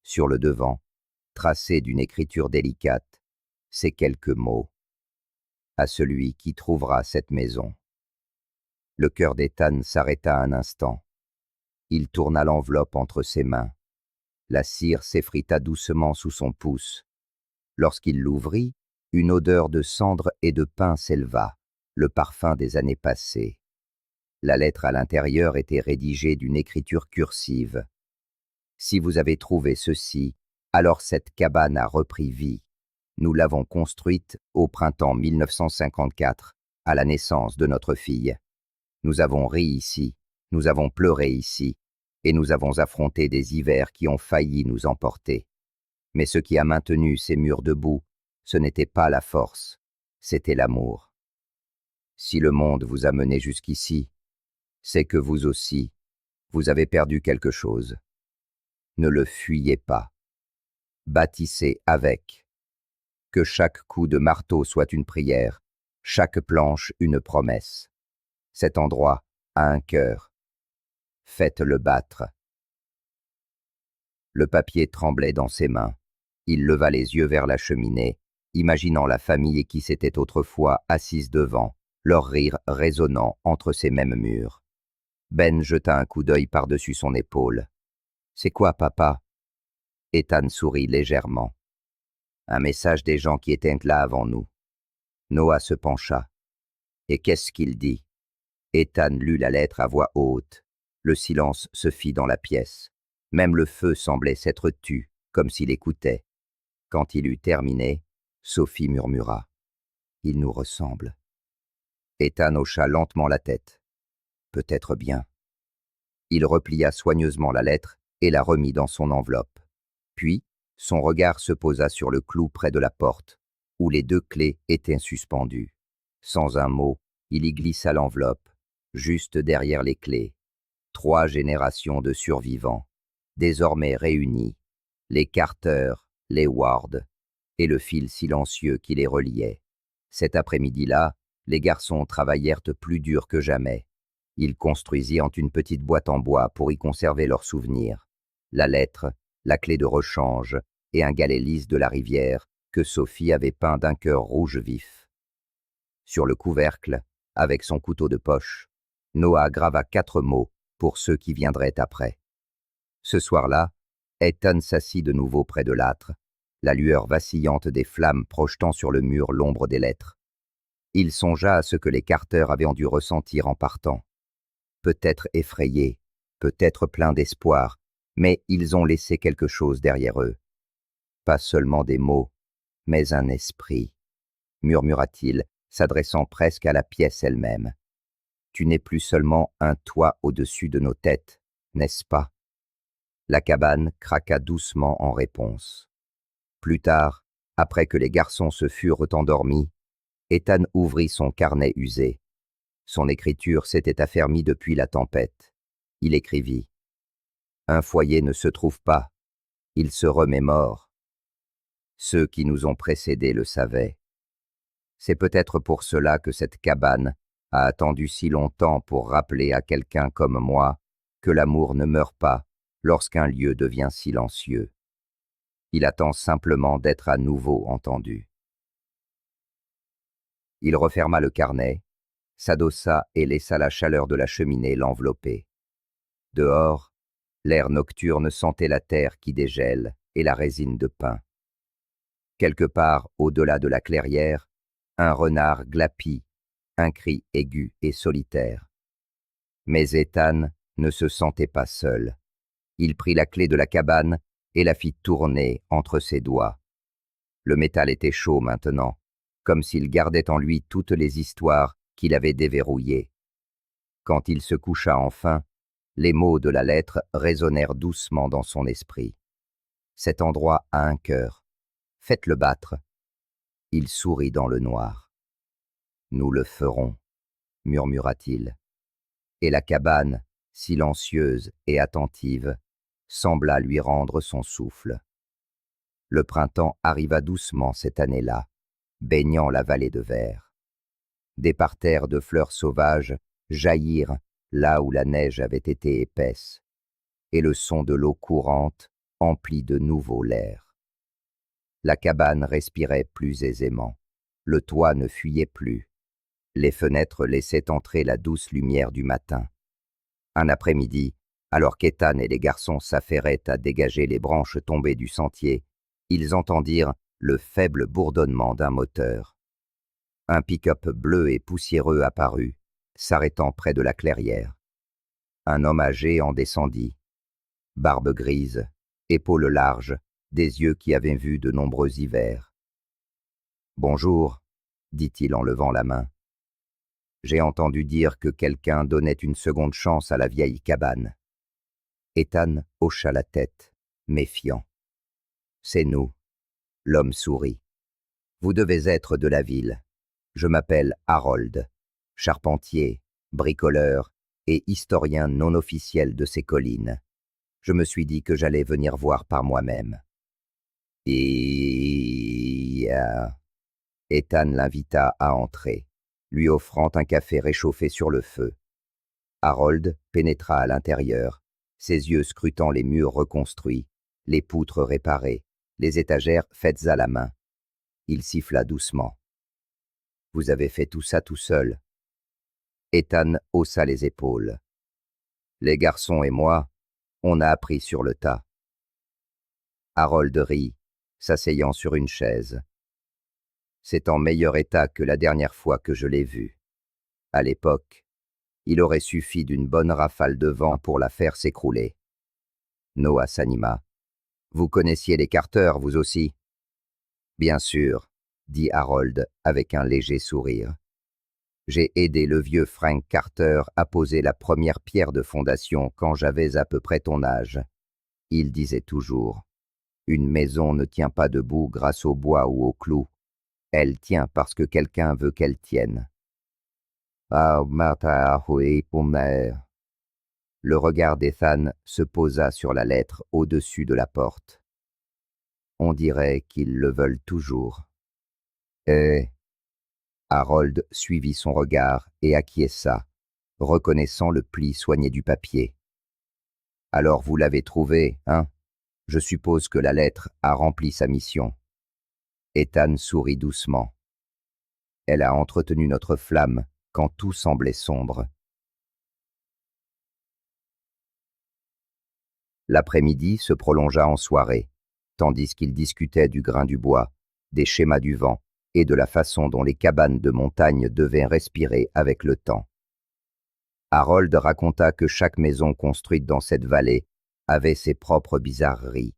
Sur le devant, tracés d'une écriture délicate, ces quelques mots. À celui qui trouvera cette maison. Le cœur d'Ethan s'arrêta un instant. Il tourna l'enveloppe entre ses mains. La cire s'effrita doucement sous son pouce. Lorsqu'il l'ouvrit, une odeur de cendre et de pain s'éleva, le parfum des années passées. La lettre à l'intérieur était rédigée d'une écriture cursive. Si vous avez trouvé ceci, alors cette cabane a repris vie. Nous l'avons construite au printemps 1954, à la naissance de notre fille. Nous avons ri ici, nous avons pleuré ici, et nous avons affronté des hivers qui ont failli nous emporter. Mais ce qui a maintenu ces murs debout, ce n'était pas la force, c'était l'amour. Si le monde vous a mené jusqu'ici, c'est que vous aussi, vous avez perdu quelque chose. Ne le fuyez pas. Bâtissez avec. Que chaque coup de marteau soit une prière, chaque planche une promesse. Cet endroit a un cœur. Faites-le battre. Le papier tremblait dans ses mains. Il leva les yeux vers la cheminée, imaginant la famille qui s'était autrefois assise devant, leur rire résonnant entre ces mêmes murs. Ben jeta un coup d'œil par-dessus son épaule. « C'est quoi, papa ?» Ethan sourit légèrement. « Un message des gens qui étaient là avant nous. » Noah se pencha. « Et qu'est-ce qu'il dit ?» Ethan lut la lettre à voix haute. Le silence se fit dans la pièce. Même le feu semblait s'être tu, comme s'il écoutait. Quand il eut terminé, Sophie murmura. « Il nous ressemble. » Ethan hocha lentement la tête. « Peut-être bien. » Il replia soigneusement la lettre et la remit dans son enveloppe. Puis, son regard se posa sur le clou près de la porte, où les 2 clés étaient suspendues. Sans un mot, il y glissa l'enveloppe, juste derrière les clés. 3 générations de survivants, désormais réunis, les Carter, les Ward, et le fil silencieux qui les reliait. Cet après-midi-là, les garçons travaillèrent plus dur que jamais. Ils construisirent une petite boîte en bois pour y conserver leurs souvenirs. La lettre, la clé de rechange et un galet lisse de la rivière que Sophie avait peint d'un cœur rouge vif. Sur le couvercle, avec son couteau de poche, Noah grava 4 mots pour ceux qui viendraient après. Ce soir-là, Ethan s'assit de nouveau près de l'âtre, la lueur vacillante des flammes projetant sur le mur l'ombre des lettres. Il songea à ce que les Carter avaient dû ressentir en partant. Peut-être effrayés, peut-être pleins d'espoir, mais ils ont laissé quelque chose derrière eux. Pas seulement des mots, mais un esprit, murmura-t-il, s'adressant presque à la pièce elle-même. Tu n'es plus seulement un toit au-dessus de nos têtes, n'est-ce pas? La cabane craqua doucement en réponse. Plus tard, après que les garçons se furent endormis, Ethan ouvrit son carnet usé. Son écriture s'était affermie depuis la tempête. Il écrivit « Un foyer ne se trouve pas, il se remémore. Ceux qui nous ont précédés le savaient. C'est peut-être pour cela que cette cabane a attendu si longtemps pour rappeler à quelqu'un comme moi que l'amour ne meurt pas lorsqu'un lieu devient silencieux. Il attend simplement d'être à nouveau entendu. » Il referma le carnet, s'adossa et laissa la chaleur de la cheminée l'envelopper. Dehors, l'air nocturne sentait la terre qui dégèle et la résine de pin. Quelque part au-delà de la clairière, un renard glapit, un cri aigu et solitaire. Mais Ethan ne se sentait pas seul. Il prit la clé de la cabane et la fit tourner entre ses doigts. Le métal était chaud maintenant, comme s'il gardait en lui toutes les histoires qu'il avait déverrouillées. Quand il se coucha enfin, les mots de la lettre résonnèrent doucement dans son esprit. Cet endroit a un cœur. Faites-le battre. Il sourit dans le noir. Nous le ferons, murmura-t-il. Et la cabane, silencieuse et attentive, sembla lui rendre son souffle. Le printemps arriva doucement cette année-là, baignant la vallée de verre. Des parterres de fleurs sauvages jaillirent là où la neige avait été épaisse, et le son de l'eau courante emplit de nouveau l'air. La cabane respirait plus aisément. Le toit ne fuyait plus. Les fenêtres laissaient entrer la douce lumière du matin. Un après-midi, alors qu'Ethan et les garçons s'affairaient à dégager les branches tombées du sentier, ils entendirent le faible bourdonnement d'un moteur. Un pick-up bleu et poussiéreux apparut, s'arrêtant près de la clairière. Un homme âgé en descendit. Barbe grise, épaules larges, des yeux qui avaient vu de nombreux hivers. « Bonjour, dit-il en levant la main. J'ai entendu dire que quelqu'un donnait une seconde chance à la vieille cabane. » Ethan hocha la tête, méfiant. « C'est nous. » L'homme sourit. « Vous devez être de la ville. Je m'appelle Harold, charpentier, bricoleur et historien non officiel de ces collines. Je me suis dit que j'allais venir voir par moi-même. » Ethan l'invita à entrer, lui offrant un café réchauffé sur le feu. Harold pénétra à l'intérieur, ses yeux scrutant les murs reconstruits, les poutres réparées, les étagères faites à la main. Il siffla doucement. « Vous avez fait tout ça tout seul ?» Ethan haussa les épaules. « Les garçons et moi, on a appris sur le tas. » Harold rit, s'asseyant sur une chaise. « C'est en meilleur état que la dernière fois que je l'ai vu. À l'époque, il aurait suffi d'une bonne rafale de vent pour la faire s'écrouler. » Noah s'anima. « Vous connaissiez les Carter, vous aussi ?»« Bien sûr, » dit Harold avec un léger sourire. « J'ai aidé le vieux Frank Carter à poser la première pierre de fondation quand j'avais à peu près ton âge. Il disait toujours, « Une maison ne tient pas debout grâce au bois ou au clou. Elle tient parce que quelqu'un veut qu'elle tienne. » Le regard d'Ethan se posa sur la lettre au-dessus de la porte. On dirait qu'ils le veulent toujours. Harold suivit son regard et acquiesça, reconnaissant le pli soigné du papier. « Alors vous l'avez trouvé, hein? Je suppose que la lettre a rempli sa mission. » Ethan sourit doucement. « Elle a entretenu notre flamme quand tout semblait sombre. » L'après-midi se prolongea en soirée, tandis qu'ils discutaient du grain du bois, des schémas du vent et de la façon dont les cabanes de montagne devaient respirer avec le temps. Harold raconta que chaque maison construite dans cette vallée avait ses propres bizarreries,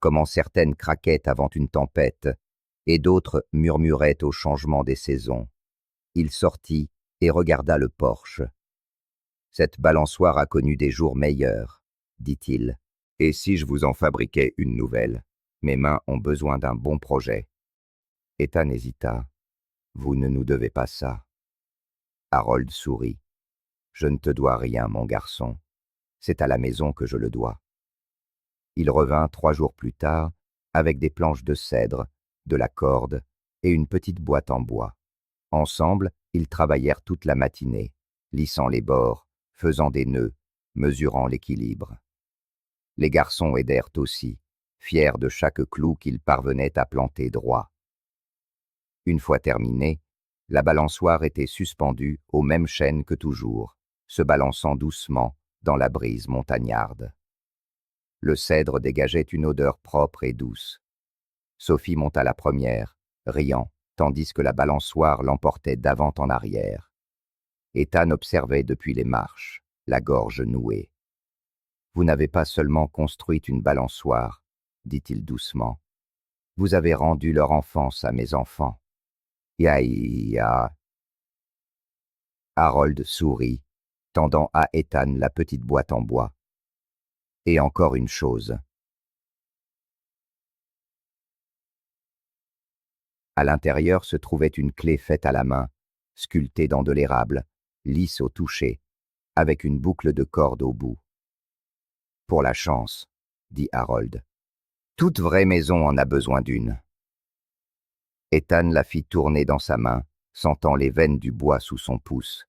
comment certaines craquaient avant une tempête et d'autres murmuraient au changement des saisons. Il sortit et regarda le porche. « Cette balançoire a connu des jours meilleurs, » dit-il. « Et si je vous en fabriquais une nouvelle? Mes mains ont besoin d'un bon projet. » Ethan hésita. « Vous ne nous devez pas ça. » Harold sourit. « Je ne te dois rien, mon garçon. C'est à la maison que je le dois. » Il revint 3 jours plus tard avec des planches de cèdre, de la corde et une petite boîte en bois. Ensemble, ils travaillèrent toute la matinée, lissant les bords, faisant des nœuds, mesurant l'équilibre. Les garçons aidèrent aussi, fiers de chaque clou qu'ils parvenaient à planter droit. Une fois terminée, la balançoire était suspendue aux mêmes chaînes que toujours, se balançant doucement dans la brise montagnarde. Le cèdre dégageait une odeur propre et douce. Sophie monta la première, riant, tandis que la balançoire l'emportait d'avant en arrière. Ethan observait depuis les marches, la gorge nouée. « Vous n'avez pas seulement construit une balançoire, » dit-il doucement. « Vous avez rendu leur enfance à mes enfants. » Ya. Harold sourit, tendant à Ethan la petite boîte en bois. « Et encore une chose. » À l'intérieur se trouvait une clé faite à la main, sculptée dans de l'érable, lisse au toucher, avec une boucle de corde au bout. « Pour la chance, » dit Harold. « Toute vraie maison en a besoin d'une. » Ethan la fit tourner dans sa main, sentant les veines du bois sous son pouce.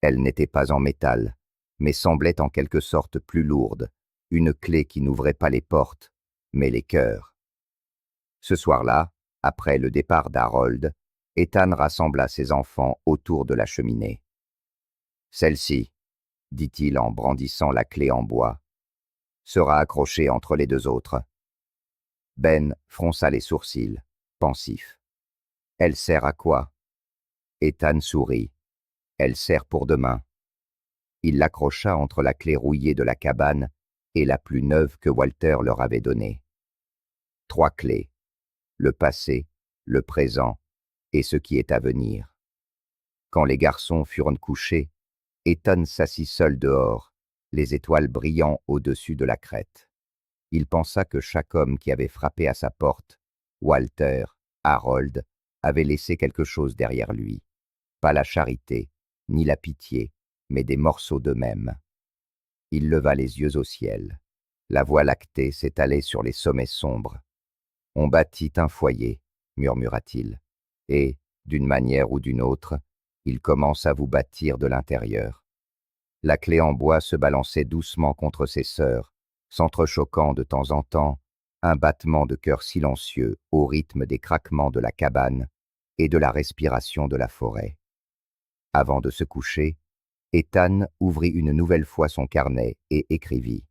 Elle n'était pas en métal, mais semblait en quelque sorte plus lourde, une clé qui n'ouvrait pas les portes, mais les cœurs. Ce soir-là, après le départ d'Harold, Ethan rassembla ses enfants autour de la cheminée. Celle-ci, dit-il en brandissant la clé en bois, sera accrochée entre les deux autres. Ben fronça les sourcils, pensif. Elle sert à quoi? Ethan sourit. Elle sert pour demain. Il l'accrocha entre la clé rouillée de la cabane et la plus neuve que Walter leur avait donnée. 3 clés, le passé, le présent et ce qui est à venir. Quand les garçons furent couchés, Ethan s'assit seul dehors, les étoiles brillant au-dessus de la crête. Il pensa que chaque homme qui avait frappé à sa porte, Walter, Harold, avait laissé quelque chose derrière lui. Pas la charité, ni la pitié, mais des morceaux d'eux-mêmes. Il leva les yeux au ciel. La voie lactée s'étalait sur les sommets sombres. On bâtit un foyer, murmura-t-il, et, d'une manière ou d'une autre, il commence à vous bâtir de l'intérieur. La clé en bois se balançait doucement contre ses sœurs, s'entrechoquant de temps en temps, un battement de cœur silencieux au rythme des craquements de la cabane et de la respiration de la forêt. Avant de se coucher, Ethan ouvrit une nouvelle fois son carnet et écrivit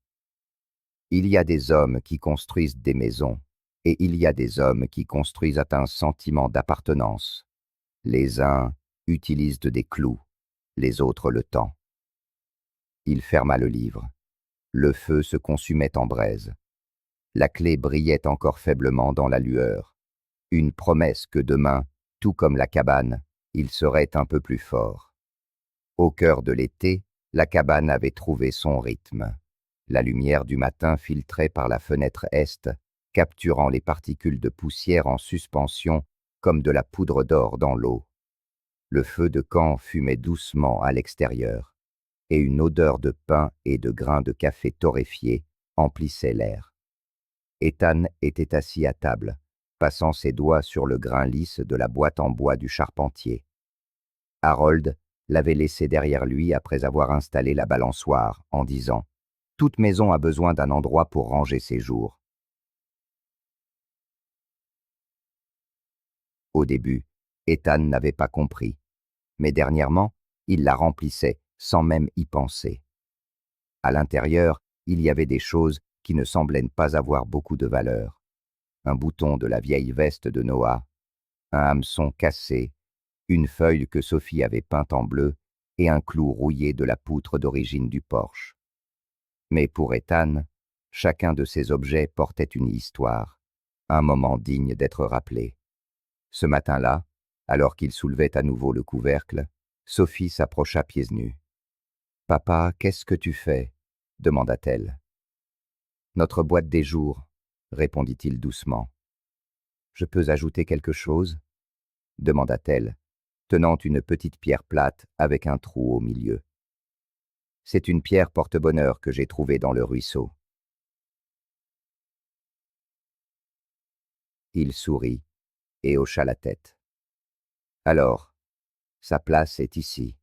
« Il y a des hommes qui construisent des maisons, et il y a des hommes qui construisent un sentiment d'appartenance. Les uns utilisent des clous, les autres le temps. » Il ferma le livre. Le feu se consumait en braise. La clé brillait encore faiblement dans la lueur. Une promesse que demain, tout comme la cabane, il serait un peu plus fort. Au cœur de l'été, la cabane avait trouvé son rythme. La lumière du matin filtrait par la fenêtre est, capturant les particules de poussière en suspension comme de la poudre d'or dans l'eau. Le feu de camp fumait doucement à l'extérieur, et une odeur de pain et de grains de café torréfiés emplissait l'air. Ethan était assis à table, passant ses doigts sur le grain lisse de la boîte en bois du charpentier. Harold l'avait laissé derrière lui après avoir installé la balançoire, en disant « Toute maison a besoin d'un endroit pour ranger ses jours. » Au début, Ethan n'avait pas compris, mais dernièrement, il la remplissait sans même y penser. À l'intérieur, il y avait des choses qui ne semblaient pas avoir beaucoup de valeur. Un bouton de la vieille veste de Noah, un hameçon cassé, une feuille que Sophie avait peinte en bleu et un clou rouillé de la poutre d'origine du porche. Mais pour Ethan, chacun de ces objets portait une histoire, un moment digne d'être rappelé. Ce matin-là, alors qu'il soulevait à nouveau le couvercle, Sophie s'approcha pieds nus. « Papa, qu'est-ce que tu fais » demanda-t-elle. « Notre boîte des jours, » répondit-il doucement. « Je peux ajouter quelque chose » demanda-t-elle, tenant une petite pierre plate avec un trou au milieu. « C'est une pierre porte-bonheur que j'ai trouvée dans le ruisseau. » Il sourit et hocha la tête. « Alors, sa place est ici. »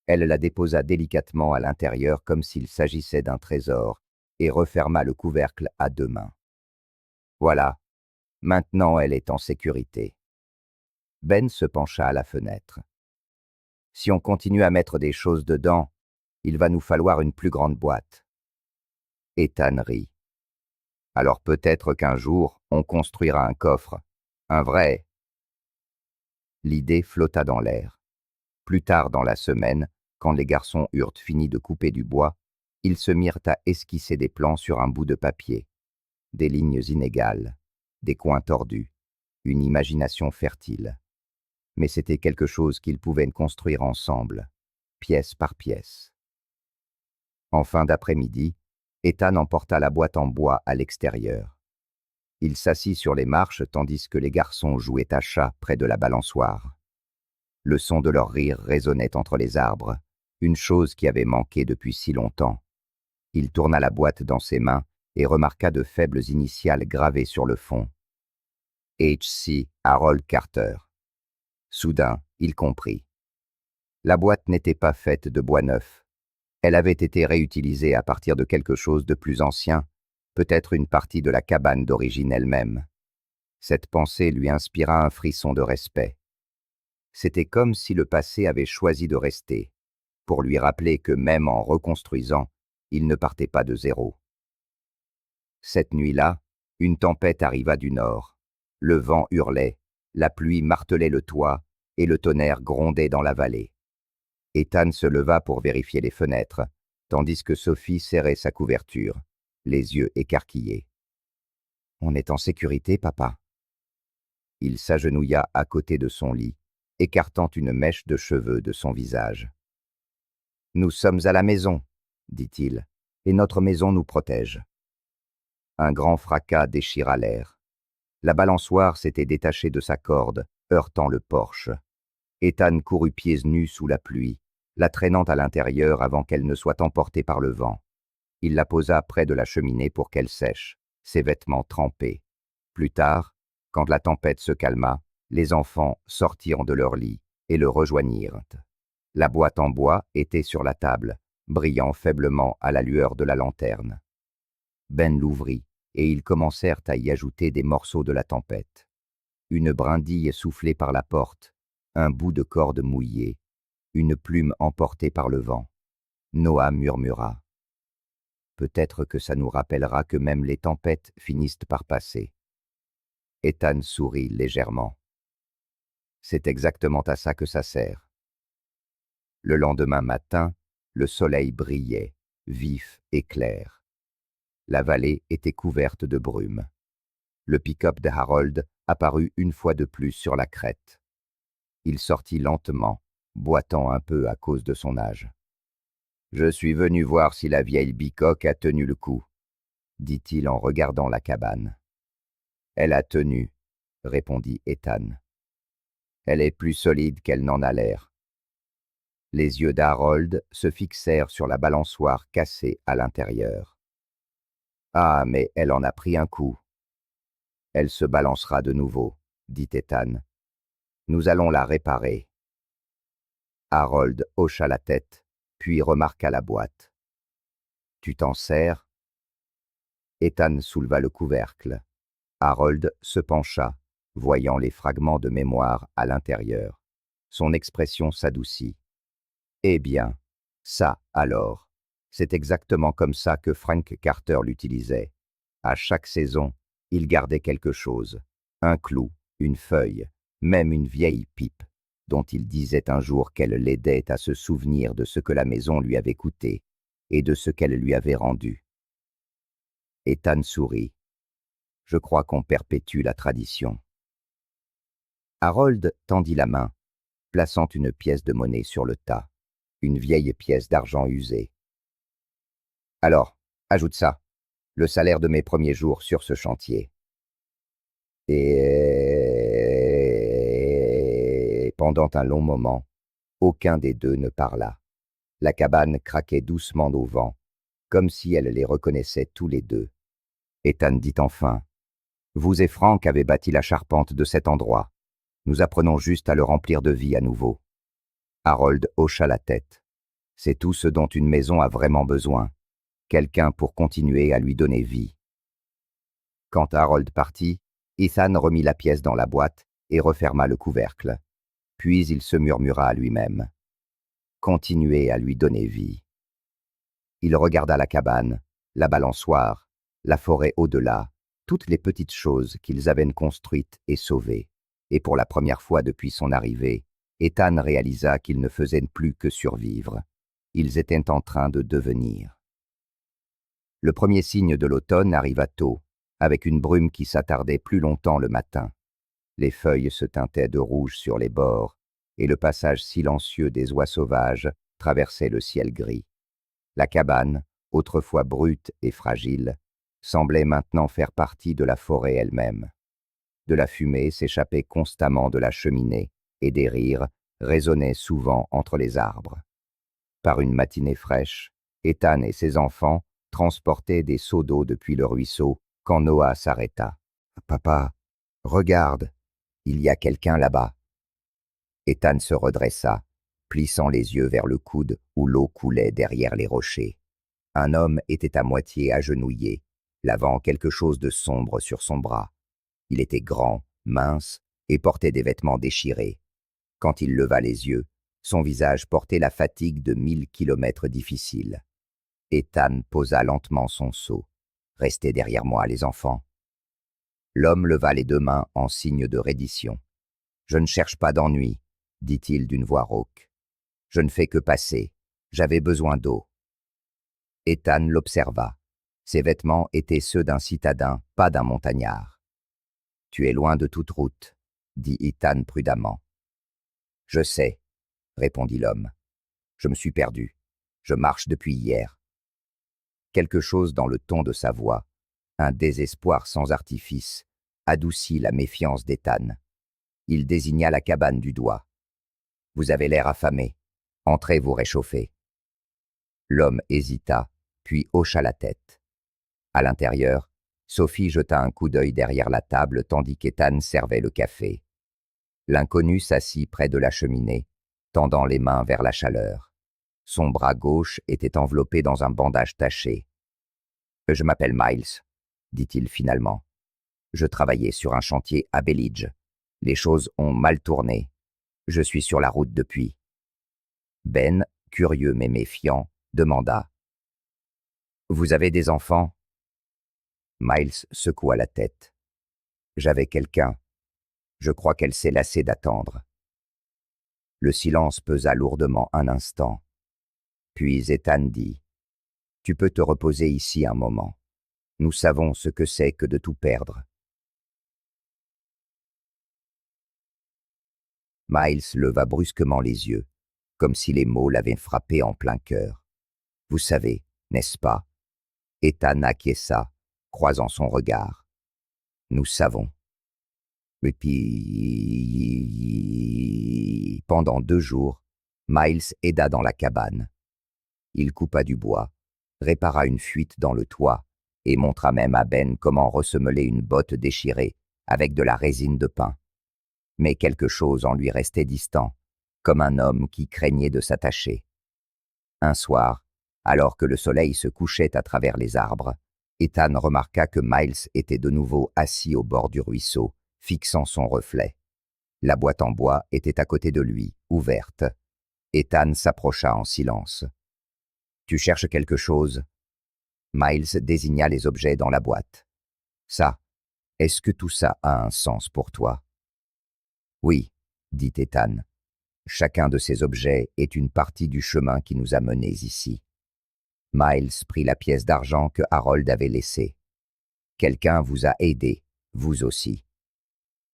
Elle la déposa délicatement à l'intérieur comme s'il s'agissait d'un trésor et referma le couvercle à 2 mains. Voilà, maintenant elle est en sécurité. Ben se pencha à la fenêtre. Si on continue à mettre des choses dedans, il va nous falloir une plus grande boîte. Ethan rit. Alors peut-être qu'un jour, on construira un coffre, un vrai. L'idée flotta dans l'air. Plus tard dans la semaine, quand les garçons eurent fini de couper du bois, ils se mirent à esquisser des plans sur un bout de papier. Des lignes inégales, des coins tordus, une imagination fertile. Mais c'était quelque chose qu'ils pouvaient construire ensemble, pièce par pièce. En fin d'après-midi, Ethan emporta la boîte en bois à l'extérieur. Il s'assit sur les marches tandis que les garçons jouaient à chat près de la balançoire. Le son de leur rire résonnait entre les arbres, une chose qui avait manqué depuis si longtemps. Il tourna la boîte dans ses mains et remarqua de faibles initiales gravées sur le fond. H.C. Harold Carter. Soudain, il comprit. La boîte n'était pas faite de bois neuf. Elle avait été réutilisée à partir de quelque chose de plus ancien, peut-être une partie de la cabane d'origine elle-même. Cette pensée lui inspira un frisson de respect. C'était comme si le passé avait choisi de rester, pour lui rappeler que même en reconstruisant, il ne partait pas de zéro. Cette nuit-là, une tempête arriva du nord. Le vent hurlait, la pluie martelait le toit, et le tonnerre grondait dans la vallée. Ethan se leva pour vérifier les fenêtres, tandis que Sophie serrait sa couverture, les yeux écarquillés. « On est en sécurité, papa ?» Il s'agenouilla à côté de son lit, écartant une mèche de cheveux de son visage. « Nous sommes à la maison, » dit-il, « et notre maison nous protège. » Un grand fracas déchira l'air. La balançoire s'était détachée de sa corde, heurtant le porche. Ethan courut pieds nus sous la pluie, la traînant à l'intérieur avant qu'elle ne soit emportée par le vent. Il la posa près de la cheminée pour qu'elle sèche, ses vêtements trempés. Plus tard, quand la tempête se calma, les enfants sortirent de leur lit et le rejoignirent. La boîte en bois était sur la table, brillant faiblement à la lueur de la lanterne. Ben l'ouvrit, et ils commencèrent à y ajouter des morceaux de la tempête. Une brindille soufflée par la porte, un bout de corde mouillée, une plume emportée par le vent. Noah murmura. Peut-être que ça nous rappellera que même les tempêtes finissent par passer. Ethan sourit légèrement. C'est exactement à ça que ça sert. Le lendemain matin, le soleil brillait, vif et clair. La vallée était couverte de brume. Le pick-up de Harold apparut une fois de plus sur la crête. Il sortit lentement, boitant un peu à cause de son âge. « Je suis venu voir si la vieille bicoque a tenu le coup, » dit-il en regardant la cabane. « Elle a tenu, » répondit Ethan. « Elle est plus solide qu'elle n'en a l'air. » Les yeux d'Harold se fixèrent sur la balançoire cassée à l'intérieur. « Ah, mais elle en a pris un coup. »« Elle se balancera de nouveau, » dit Ethan. « Nous allons la réparer. » Harold hocha la tête, puis remarqua la boîte. « Tu t'en sers ?» Ethan souleva le couvercle. Harold se pencha, voyant les fragments de mémoire à l'intérieur. Son expression s'adoucit. « Eh bien, ça alors, c'est exactement comme ça que Frank Carter l'utilisait. À chaque saison, il gardait quelque chose, un clou, une feuille, même une vieille pipe, dont il disait un jour qu'elle l'aidait à se souvenir de ce que la maison lui avait coûté et de ce qu'elle lui avait rendu. » Ethan sourit. « Je crois qu'on perpétue la tradition. » Harold tendit la main, plaçant une pièce de monnaie sur le tas, une vieille pièce d'argent usée. « Alors, ajoute ça, le salaire de mes premiers jours sur ce chantier. » Et pendant un long moment, aucun des deux ne parla. La cabane craquait doucement au vent, comme si elle les reconnaissait tous les deux. Ethan dit enfin, « Vous et Frank avez bâti la charpente de cet endroit. Nous apprenons juste à le remplir de vie à nouveau. » Harold hocha la tête. « C'est tout ce dont une maison a vraiment besoin. Quelqu'un pour continuer à lui donner vie. » Quand Harold partit, Ethan remit la pièce dans la boîte et referma le couvercle. Puis il se murmura à lui-même. « Continuer à lui donner vie. » Il regarda la cabane, la balançoire, la forêt au-delà, toutes les petites choses qu'ils avaient construites et sauvées. Et pour la première fois depuis son arrivée, Ethan réalisa qu'ils ne faisaient plus que survivre. Ils étaient en train de devenir. Le premier signe de l'automne arriva tôt, avec une brume qui s'attardait plus longtemps le matin. Les feuilles se teintaient de rouge sur les bords, et le passage silencieux des oies sauvages traversait le ciel gris. La cabane, autrefois brute et fragile, semblait maintenant faire partie de la forêt elle-même. De la fumée s'échappait constamment de la cheminée, et des rires résonnaient souvent entre les arbres. Par une matinée fraîche, Ethan et ses enfants transportaient des seaux d'eau depuis le ruisseau quand Noah s'arrêta. « Papa, regarde, il y a quelqu'un là-bas. » Ethan se redressa. plissant les yeux vers le coude où l'eau coulait derrière les rochers. Un homme était à moitié agenouillé, lavant quelque chose de sombre sur son bras. Il était grand, mince, et portait des vêtements déchirés. Quand il leva les yeux, son visage portait la fatigue de 1000 kilomètres difficiles. Ethan posa lentement son seau. « Restez derrière moi, les enfants. » L'homme leva les deux mains en signe de reddition. « Je ne cherche pas d'ennui, » dit-il d'une voix rauque. « Je ne fais que passer. J'avais besoin d'eau. » Ethan l'observa. Ses vêtements étaient ceux d'un citadin, pas d'un montagnard. « Tu es loin de toute route, » dit Ethan prudemment. « Je sais, » répondit l'homme. « Je me suis perdu. Je marche depuis hier. » Quelque chose dans le ton de sa voix, un désespoir sans artifice, adoucit la méfiance d'Ethan. Il désigna la cabane du doigt. « Vous avez l'air affamé. Entrez vous réchauffer. » L'homme hésita, puis hocha la tête. À l'intérieur, Sophie jeta un coup d'œil derrière la table tandis qu'Ethan servait le café. L'inconnu s'assit près de la cheminée, tendant les mains vers la chaleur. Son bras gauche était enveloppé dans un bandage taché. « Je m'appelle Miles, » dit-il finalement. « Je travaillais sur un chantier à Bellidge. Les choses ont mal tourné. Je suis sur la route depuis. » Ben, curieux mais méfiant, demanda. « Vous avez des enfants ?» Miles secoua la tête. « J'avais quelqu'un. Je crois qu'elle s'est lassée d'attendre. » Le silence pesa lourdement un instant. Puis Ethan dit. « Tu peux te reposer ici un moment. Nous savons ce que c'est que de tout perdre. » Miles leva brusquement les yeux, comme si les mots l'avaient frappé en plein cœur. « Vous savez, n'est-ce pas ?» Ethan acquiesça, croisant son regard. « Nous savons. » Et puis, pendant 2 jours, Miles aida dans la cabane. Il coupa du bois, répara une fuite dans le toit et montra même à Ben comment ressemeler une botte déchirée avec de la résine de pin. Mais quelque chose en lui restait distant, comme un homme qui craignait de s'attacher. Un soir, alors que le soleil se couchait à travers les arbres, Ethan remarqua que Miles était de nouveau assis au bord du ruisseau, fixant son reflet. La boîte en bois était à côté de lui, ouverte. Ethan s'approcha en silence. « Tu cherches quelque chose ?» Miles désigna les objets dans la boîte. « Ça, est-ce que tout ça a un sens pour toi ?» « Oui, » dit Ethan. « Chacun de ces objets est une partie du chemin qui nous a menés ici. » Miles prit la pièce d'argent que Harold avait laissée. « Quelqu'un vous a aidé, vous aussi. »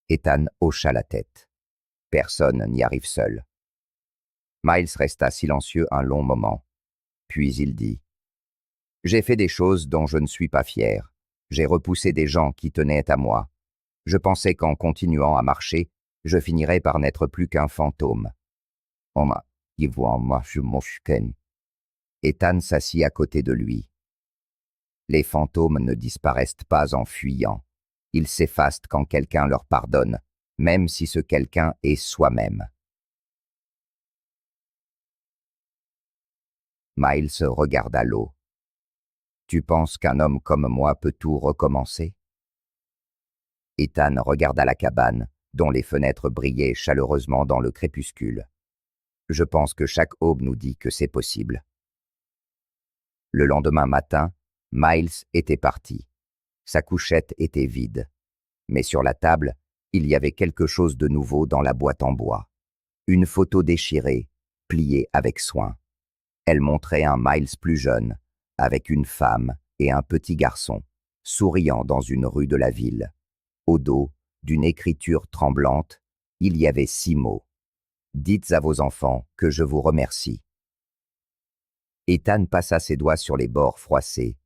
Ethan hocha la tête. « Personne n'y arrive seul. » Miles resta silencieux un long moment. Puis il dit. « J'ai fait des choses dont je ne suis pas fier. J'ai repoussé des gens qui tenaient à moi. Je pensais qu'en continuant à marcher, je finirais par n'être plus qu'un fantôme. » Ethan s'assit à côté de lui. « Les fantômes ne disparaissent pas en fuyant. Ils s'effacent quand quelqu'un leur pardonne, même si ce quelqu'un est soi-même. » Miles regarda l'eau. « Tu penses qu'un homme comme moi peut tout recommencer ?» Ethan regarda la cabane, dont les fenêtres brillaient chaleureusement dans le crépuscule. « Je pense que chaque aube nous dit que c'est possible. » Le lendemain matin, Miles était parti. Sa couchette était vide. Mais sur la table, il y avait quelque chose de nouveau dans la boîte en bois. Une photo déchirée, pliée avec soin. Elle montrait un Miles plus jeune, avec une femme et un petit garçon, souriant dans une rue de la ville. Au dos, d'une écriture tremblante, il y avait 6 mots. « Dites à vos enfants que je vous remercie. » Ethan passa ses doigts sur les bords froissés,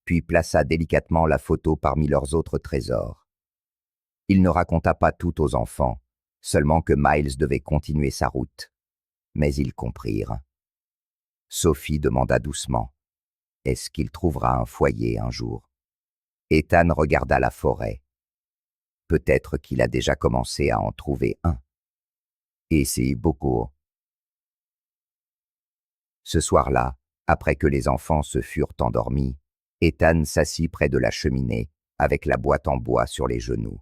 puis plaça délicatement la photo parmi leurs autres trésors. Il ne raconta pas tout aux enfants, seulement que Miles devait continuer sa route. Mais ils comprirent. Sophie demanda doucement. Est-ce qu'il trouvera un foyer un jour? Ethan regarda la forêt. Peut-être qu'il a déjà commencé à en trouver un. Et c'est beaucoup. Ce soir-là, après que les enfants se furent endormis, Ethan s'assit près de la cheminée, avec la boîte en bois sur les genoux.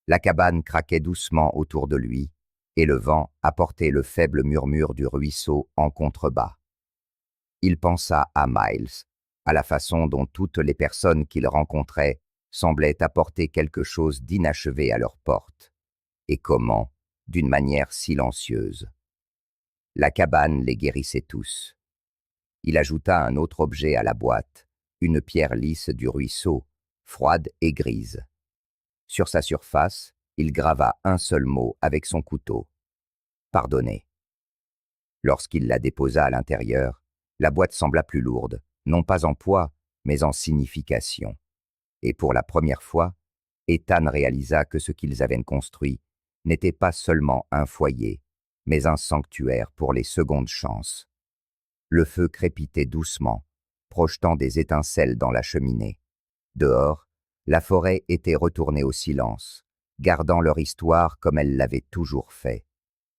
La cabane craquait doucement autour de lui, et le vent apportait le faible murmure du ruisseau en contrebas. Il pensa à Miles, à la façon dont toutes les personnes qu'il rencontrait semblaient apporter quelque chose d'inachevé à leur porte, et comment, d'une manière silencieuse. La cabane les guérissait tous. Il ajouta un autre objet à la boîte, une pierre lisse du ruisseau, froide et grise. Sur sa surface, il grava un seul mot avec son couteau. Pardonnez. Lorsqu'il la déposa à l'intérieur, la boîte sembla plus lourde, non pas en poids, mais en signification. Et pour la première fois, Ethan réalisa que ce qu'ils avaient construit n'était pas seulement un foyer, mais un sanctuaire pour les secondes chances. Le feu crépitait doucement, projetant des étincelles dans la cheminée. Dehors, la forêt était retournée au silence, gardant leur histoire comme elle l'avait toujours fait,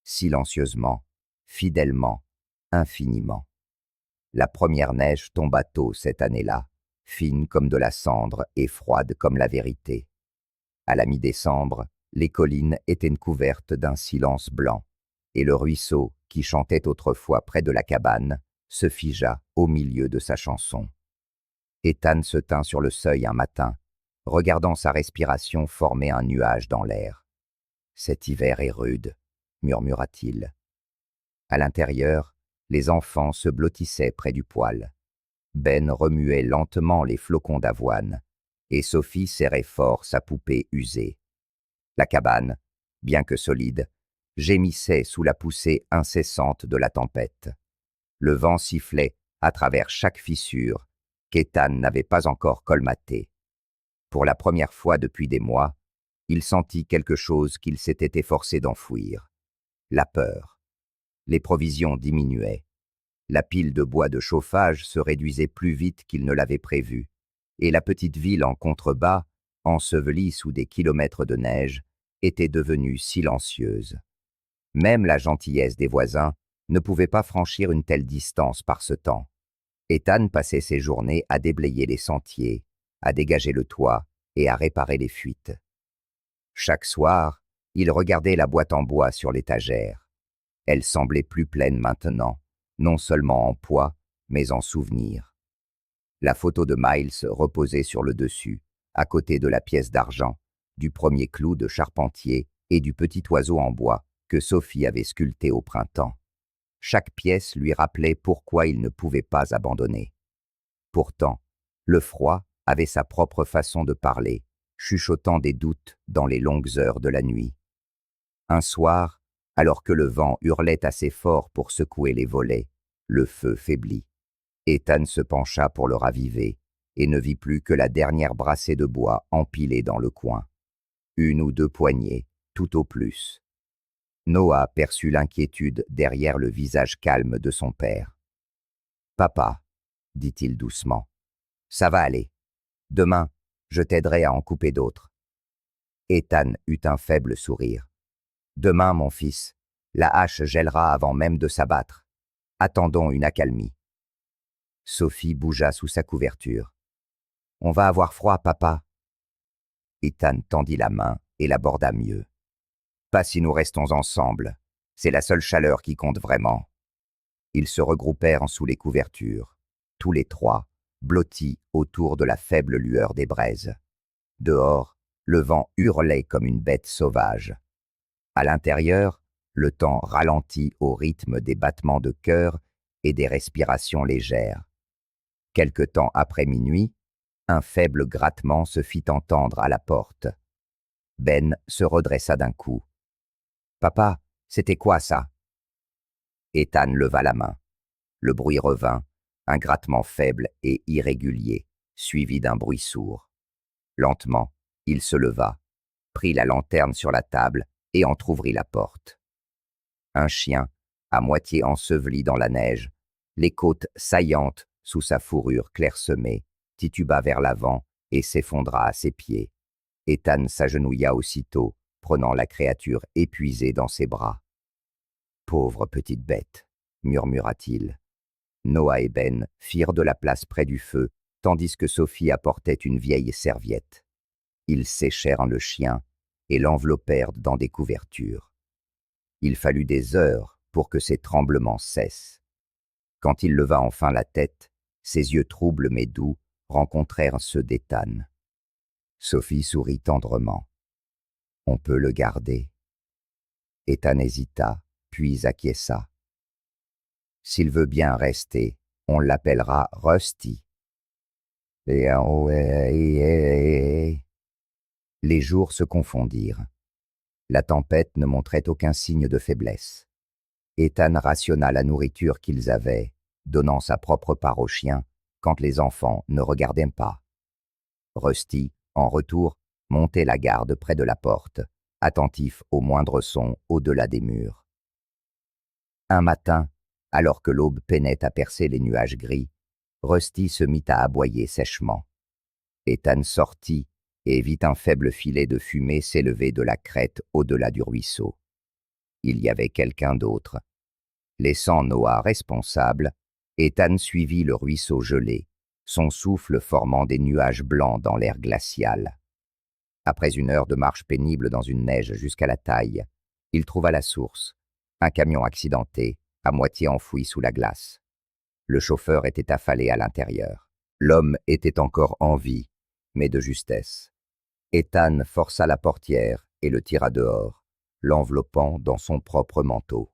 silencieusement, fidèlement, infiniment. La première neige tomba tôt cette année-là, fine comme de la cendre et froide comme la vérité. À la mi-décembre, les collines étaient couvertes d'un silence blanc, et le ruisseau, qui chantait autrefois près de la cabane, se figea au milieu de sa chanson. Ethan se tint sur le seuil un matin, regardant sa respiration former un nuage dans l'air. « Cet hiver est rude », murmura-t-il. À l'intérieur, les enfants se blottissaient près du poêle. Ben remuait lentement les flocons d'avoine, et Sophie serrait fort sa poupée usée. La cabane, bien que solide, gémissait sous la poussée incessante de la tempête. Le vent sifflait à travers chaque fissure qu'Ethan n'avait pas encore colmatée. Pour la première fois depuis des mois, il sentit quelque chose qu'il s'était efforcé d'enfouir. La peur. Les provisions diminuaient. La pile de bois de chauffage se réduisait plus vite qu'il ne l'avait prévu, et la petite ville en contrebas, ensevelie sous des kilomètres de neige, était devenue silencieuse. Même la gentillesse des voisins ne pouvait pas franchir une telle distance par ce temps. Ethan passait ses journées à déblayer les sentiers, à dégager le toit et à réparer les fuites. Chaque soir, il regardait la boîte en bois sur l'étagère. Elle semblait plus pleine maintenant, non seulement en poids, mais en souvenirs. La photo de Miles reposait sur le dessus, à côté de la pièce d'argent, du premier clou de charpentier et du petit oiseau en bois que Sophie avait sculpté au printemps. Chaque pièce lui rappelait pourquoi il ne pouvait pas abandonner. Pourtant, le froid avait sa propre façon de parler, chuchotant des doutes dans les longues heures de la nuit. Un soir, alors que le vent hurlait assez fort pour secouer les volets, le feu faiblit. Ethan se pencha pour le raviver et ne vit plus que la dernière brassée de bois empilée dans le coin. Une ou deux poignées, tout au plus. Noah perçut l'inquiétude derrière le visage calme de son père. « Papa, » dit-il doucement, « ça va aller. Demain, je t'aiderai à en couper d'autres. » Ethan eut un faible sourire. « Demain, mon fils, la hache gèlera avant même de s'abattre. Attendons une accalmie. » Sophie bougea sous sa couverture. « On va avoir froid, papa. » Ethan tendit la main et l'aborda mieux. « Pas si nous restons ensemble. C'est la seule chaleur qui compte vraiment. » Ils se regroupèrent sous les couvertures, tous les trois, blottis autour de la faible lueur des braises. Dehors, le vent hurlait comme une bête sauvage. À l'intérieur, le temps ralentit au rythme des battements de cœur et des respirations légères. Quelque temps après minuit, un faible grattement se fit entendre à la porte. Ben se redressa d'un coup. « Papa, c'était quoi ça ?» Ethan leva la main. Le bruit revint, un grattement faible et irrégulier, suivi d'un bruit sourd. Lentement, il se leva, prit la lanterne sur la table et entr'ouvrit la porte. Un chien, à moitié enseveli dans la neige, les côtes saillantes sous sa fourrure clairsemée, tituba vers l'avant et s'effondra à ses pieds. Ethan s'agenouilla aussitôt, prenant la créature épuisée dans ses bras. « Pauvre petite bête » murmura-t-il. Noah et Ben firent de la place près du feu, tandis que Sophie apportait une vieille serviette. Ils séchèrent le chien et l'enveloppèrent dans des couvertures. Il fallut des heures pour que ses tremblements cessent. Quand il leva enfin la tête, ses yeux troubles mais doux rencontrèrent ceux d'Ethan. Sophie sourit tendrement. « On peut le garder. » Ethan hésita, puis acquiesça. « S'il veut bien rester, on l'appellera Rusty. » Les jours se confondirent. La tempête ne montrait aucun signe de faiblesse. Ethan rationna la nourriture qu'ils avaient, donnant sa propre part aux chiens quand les enfants ne regardaient pas. Rusty, en retour, montait la garde près de la porte, attentif au moindre son au-delà des murs. Un matin, alors que l'aube peinait à percer les nuages gris, Rusty se mit à aboyer sèchement. Ethan sortit et vit un faible filet de fumée s'élever de la crête au-delà du ruisseau. Il y avait quelqu'un d'autre. Laissant Noah responsable, Ethan suivit le ruisseau gelé, son souffle formant des nuages blancs dans l'air glacial. Après une heure de marche pénible dans une neige jusqu'à la taille, il trouva la source, un camion accidenté, à moitié enfoui sous la glace. Le chauffeur était affalé à l'intérieur. L'homme était encore en vie, mais de justesse. Ethan força la portière et le tira dehors, l'enveloppant dans son propre manteau.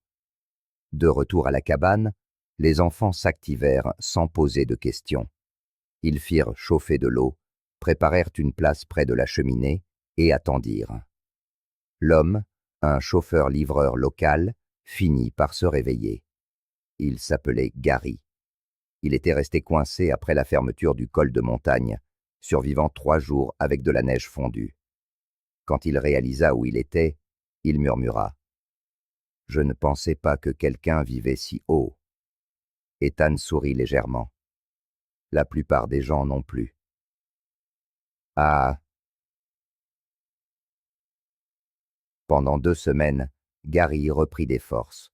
De retour à la cabane, les enfants s'activèrent sans poser de questions. Ils firent chauffer de l'eau, préparèrent une place près de la cheminée et attendirent. L'homme, un chauffeur-livreur local, finit par se réveiller. Il s'appelait Gary. Il était resté coincé après la fermeture du col de montagne, survivant 3 jours avec de la neige fondue. Quand il réalisa où il était, il murmura. « Je ne pensais pas que quelqu'un vivait si haut. » Ethan sourit légèrement. La plupart des gens non plus. Ah. Pendant 2 semaines, Gary reprit des forces.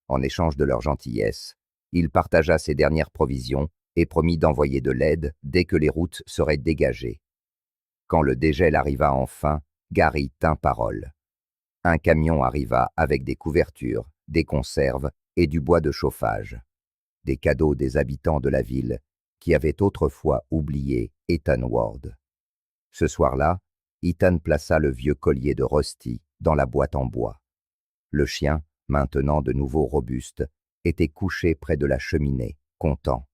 En échange de leur gentillesse, il partagea ses dernières provisions et promit d'envoyer de l'aide dès que les routes seraient dégagées. Quand le dégel arriva enfin, Gary tint parole. Un camion arriva avec des couvertures, des conserves et du bois de chauffage. Des cadeaux des habitants de la ville qui avaient autrefois oublié Ethan Ward. Ce soir-là, Ethan plaça le vieux collier de Rusty dans la boîte en bois. Le chien, maintenant de nouveau robuste, était couché près de la cheminée, content.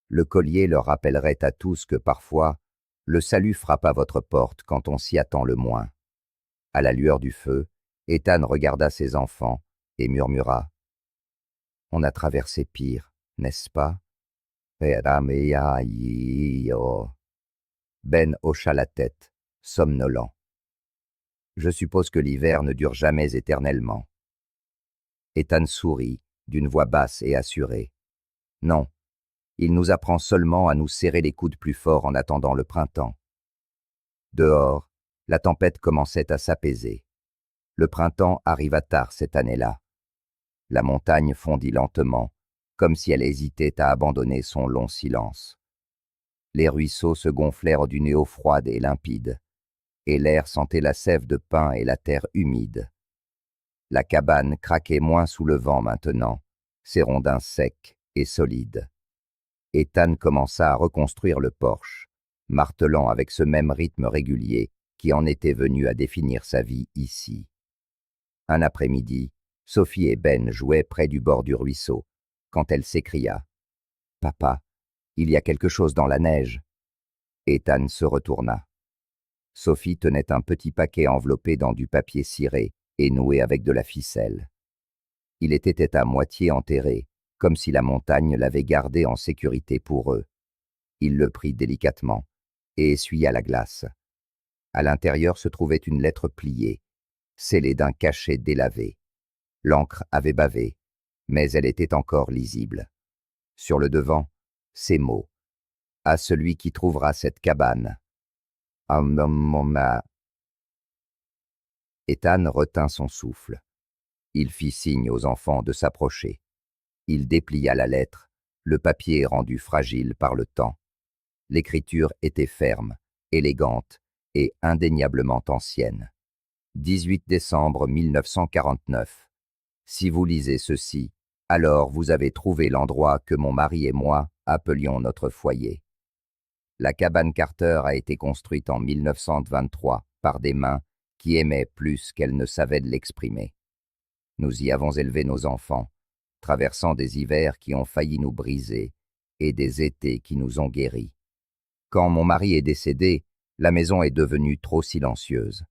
Le collier leur rappellerait à tous que parfois, le salut frappe à votre porte quand on s'y attend le moins. À la lueur du feu, Ethan regarda ses enfants et murmura « On a traversé pire, n'est-ce pas ?» Ben hocha la tête, somnolent. « Je suppose que l'hiver ne dure jamais éternellement. » Ethan sourit, d'une voix basse et assurée. « Non, il nous apprend seulement à nous serrer les coudes plus fort en attendant le printemps. » Dehors, la tempête commençait à s'apaiser. Le printemps arriva tard cette année-là. La montagne fondit lentement, comme si elle hésitait à abandonner son long silence. Les ruisseaux se gonflèrent d'une eau froide et limpide, et l'air sentait la sève de pin et la terre humide. La cabane craquait moins sous le vent maintenant, ses rondins secs et solides. Ethan commença à reconstruire le porche, martelant avec ce même rythme régulier qui en était venu à définir sa vie ici. Un après-midi, Sophie et Ben jouaient près du bord du ruisseau, quand elle s'écria « Papa, il y a quelque chose dans la neige !» Ethan se retourna. Sophie tenait un petit paquet enveloppé dans du papier ciré et noué avec de la ficelle. Il était à moitié enterré, comme si la montagne l'avait gardé en sécurité pour eux. Il le prit délicatement et essuya la glace. À l'intérieur se trouvait une lettre pliée, scellée d'un cachet délavé. L'encre avait bavé, mais elle était encore lisible. Sur le devant, ces mots. « À celui qui trouvera cette cabane. » Ethan retint son souffle. Il fit signe aux enfants de s'approcher. Il déplia la lettre, le papier rendu fragile par le temps. L'écriture était ferme, élégante et indéniablement ancienne. 18 décembre 1949. Si vous lisez ceci, alors vous avez trouvé l'endroit que mon mari et moi appelions notre foyer. La cabane Carter a été construite en 1923 par des mains qui aimaient plus qu'elles ne savaient de l'exprimer. Nous y avons élevé nos enfants, traversant des hivers qui ont failli nous briser et des étés qui nous ont guéris. Quand mon mari est décédé, la maison est devenue trop silencieuse.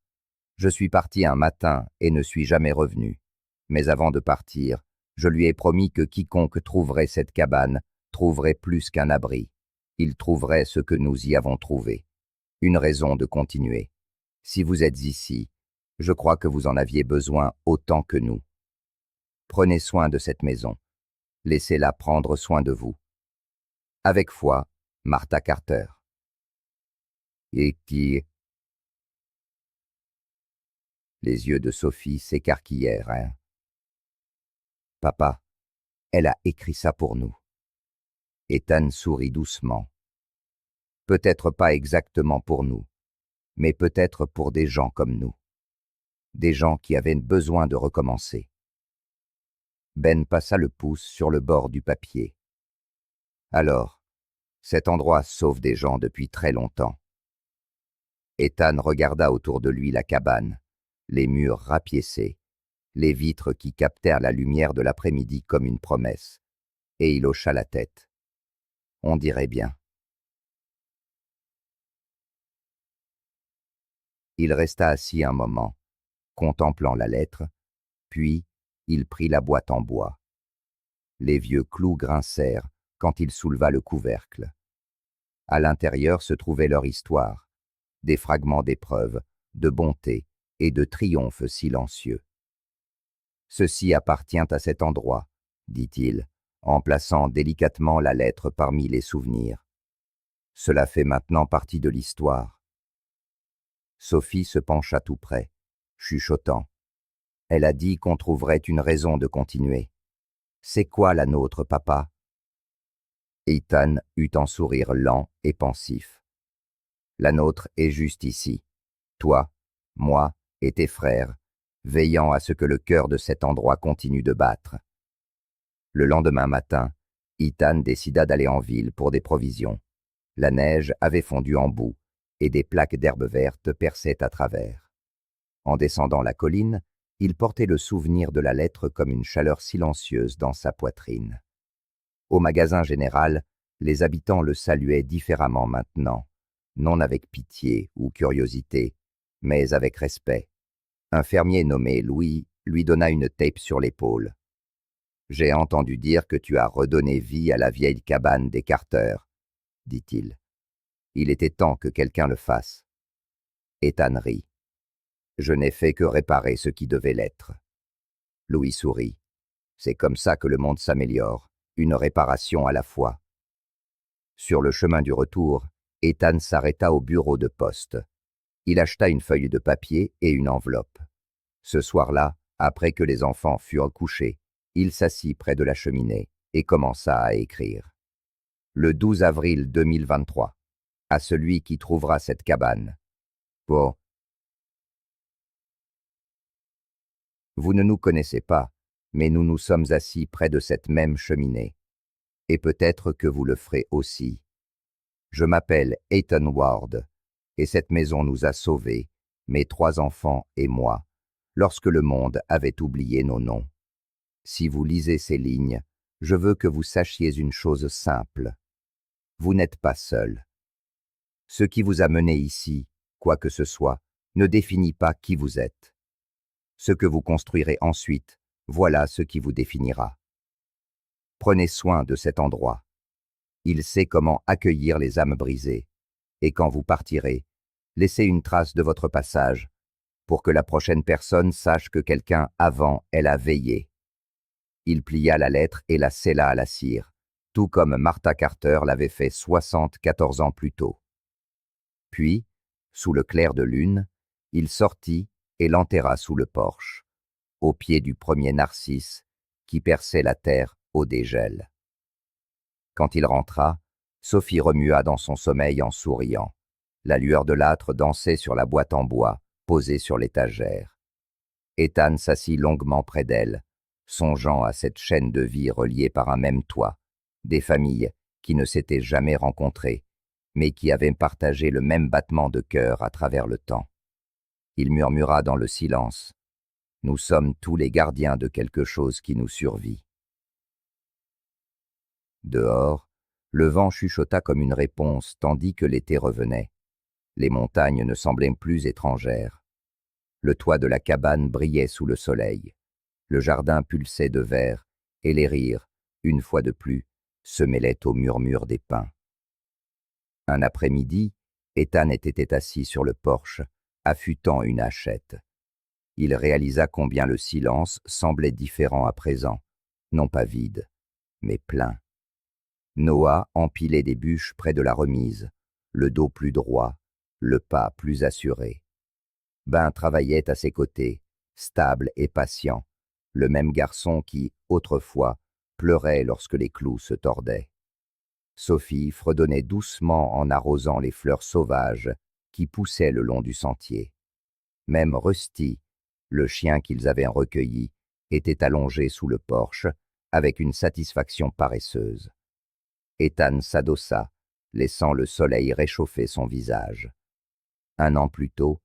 Je suis parti un matin et ne suis jamais revenu. Mais avant de partir, je lui ai promis que quiconque trouverait cette cabane trouverait plus qu'un abri. Il trouverait ce que nous y avons trouvé. Une raison de continuer. Si vous êtes ici, je crois que vous en aviez besoin autant que nous. Prenez soin de cette maison. Laissez-la prendre soin de vous. Avec foi, Martha Carter. Et qui... Les yeux de Sophie s'écarquillèrent. Papa, elle a écrit ça pour nous. Ethan sourit doucement. Peut-être pas exactement pour nous, mais peut-être pour des gens comme nous. Des gens qui avaient besoin de recommencer. Ben passa le pouce sur le bord du papier. Alors, cet endroit sauve des gens depuis très longtemps. Ethan regarda autour de lui la cabane, les murs rapiécés, les vitres qui captèrent la lumière de l'après-midi comme une promesse, et il hocha la tête. On dirait bien. Il resta assis un moment, contemplant la lettre, puis il prit la boîte en bois. Les vieux clous grincèrent quand il souleva le couvercle. À l'intérieur se trouvait leur histoire, des fragments d'épreuves, de bonté et de triomphes silencieux. Ceci appartient à cet endroit, dit-il, en plaçant délicatement la lettre parmi les souvenirs. Cela fait maintenant partie de l'histoire. Sophie se pencha tout près, chuchotant. Elle a dit qu'on trouverait une raison de continuer. C'est quoi la nôtre, papa? Ethan eut un sourire lent et pensif. La nôtre est juste ici. Toi, moi et tes frères, veillant à ce que le cœur de cet endroit continue de battre. Le lendemain matin, Ethan décida d'aller en ville pour des provisions. La neige avait fondu en boue et des plaques d'herbe verte perçaient à travers. En descendant la colline, il portait le souvenir de la lettre comme une chaleur silencieuse dans sa poitrine. Au magasin général, les habitants le saluaient différemment maintenant, non avec pitié ou curiosité, mais avec respect. Un fermier nommé Louis lui donna une tape sur l'épaule. « J'ai entendu dire que tu as redonné vie à la vieille cabane des Carter, » dit-il. « Il était temps que quelqu'un le fasse. » Ethan rit. « Je n'ai fait que réparer ce qui devait l'être. » Louis sourit. « C'est comme ça que le monde s'améliore, une réparation à la fois. » Sur le chemin du retour, Ethan s'arrêta au bureau de poste. Il acheta une feuille de papier et une enveloppe. Ce soir-là, après que les enfants furent couchés, il s'assit près de la cheminée et commença à écrire. Le 12 avril 2023, à celui qui trouvera cette cabane. Pour Vous ne nous connaissez pas, mais nous nous sommes assis près de cette même cheminée. Et peut-être que vous le ferez aussi. Je m'appelle Ethan Ward, et cette maison nous a sauvés, mes 3 enfants et moi, lorsque le monde avait oublié nos noms. Si vous lisez ces lignes, je veux que vous sachiez une chose simple. Vous n'êtes pas seul. Ce qui vous a mené ici, quoi que ce soit, ne définit pas qui vous êtes. Ce que vous construirez ensuite, voilà ce qui vous définira. Prenez soin de cet endroit. Il sait comment accueillir les âmes brisées, et quand vous partirez, laissez une trace de votre passage, pour que la prochaine personne sache que quelqu'un avant elle a veillé. Il plia la lettre et la scella à la cire, tout comme Martha Carter l'avait fait 74 ans plus tôt. Puis, sous le clair de lune, il sortit et l'enterra sous le porche, au pied du premier narcisse qui perçait la terre au dégel. Quand il rentra, Sophie remua dans son sommeil en souriant. La lueur de l'âtre dansait sur la boîte en bois, posée sur l'étagère. Ethan s'assit longuement près d'elle, songeant à cette chaîne de vie reliée par un même toit, des familles qui ne s'étaient jamais rencontrées, mais qui avaient partagé le même battement de cœur à travers le temps. Il murmura dans le silence, « Nous sommes tous les gardiens de quelque chose qui nous survit. » Dehors, le vent chuchota comme une réponse tandis que l'été revenait. Les montagnes ne semblaient plus étrangères. Le toit de la cabane brillait sous le soleil. Le jardin pulsait de vert, et les rires, une fois de plus, se mêlaient au murmure des pins. Un après-midi, Ethan était assis sur le porche, affûtant une hachette. Il réalisa combien le silence semblait différent à présent, non pas vide, mais plein. Noah empilait des bûches près de la remise, le dos plus droit, le pas plus assuré. Ben travaillait à ses côtés, stable et patient, le même garçon qui, autrefois, pleurait lorsque les clous se tordaient. Sophie fredonnait doucement en arrosant les fleurs sauvages qui poussaient le long du sentier. Même Rusty, le chien qu'ils avaient recueilli, était allongé sous le porche, avec une satisfaction paresseuse. Ethan s'adossa, laissant le soleil réchauffer son visage. 1 an plus tôt,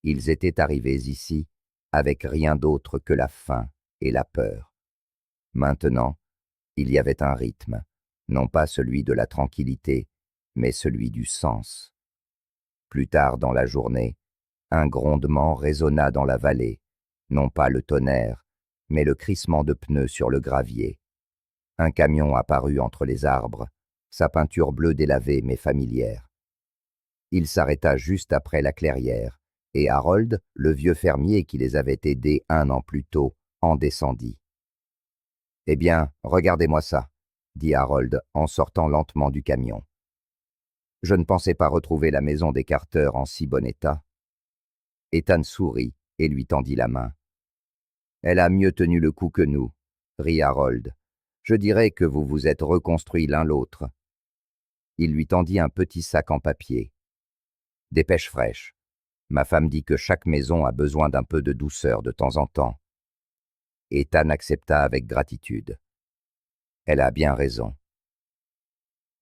ils étaient arrivés ici avec rien d'autre que la faim et la peur. Maintenant, il y avait un rythme, non pas celui de la tranquillité, mais celui du sens. Plus tard dans la journée, un grondement résonna dans la vallée, non pas le tonnerre, mais le crissement de pneus sur le gravier. Un camion apparut entre les arbres, sa peinture bleue délavée mais familière. Il s'arrêta juste après la clairière, et Harold, le vieux fermier qui les avait aidés 1 an plus tôt, en descendit. « Eh bien, regardez-moi ça, » dit Harold en sortant lentement du camion. « Je ne pensais pas retrouver la maison des Carter en si bon état. » Ethan sourit et lui tendit la main. « Elle a mieux tenu le coup que nous, » rit Harold. « Je dirais que vous vous êtes reconstruits l'un l'autre. » Il lui tendit un petit sac en papier. « Des pêches fraîches. Ma femme dit que chaque maison a besoin d'un peu de douceur de temps en temps. » Ethan accepta avec gratitude. Elle a bien raison.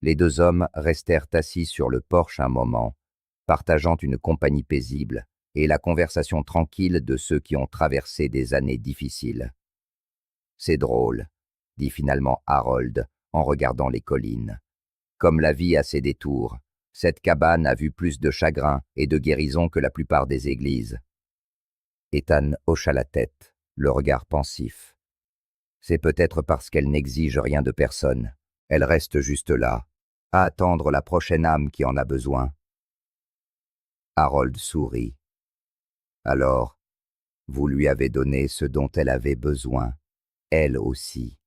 Les 2 hommes restèrent assis sur le porche un moment, partageant une compagnie paisible et la conversation tranquille de ceux qui ont traversé des années difficiles. « C'est drôle, » dit finalement Harold en regardant les collines. « Comme la vie a ses détours, cette cabane a vu plus de chagrin et de guérison que la plupart des églises. » Ethan hocha la tête, le regard pensif. « C'est peut-être parce qu'elle n'exige rien de personne. Elle reste juste là, à attendre la prochaine âme qui en a besoin. » Harold sourit. « Alors, vous lui avez donné ce dont elle avait besoin, elle aussi. »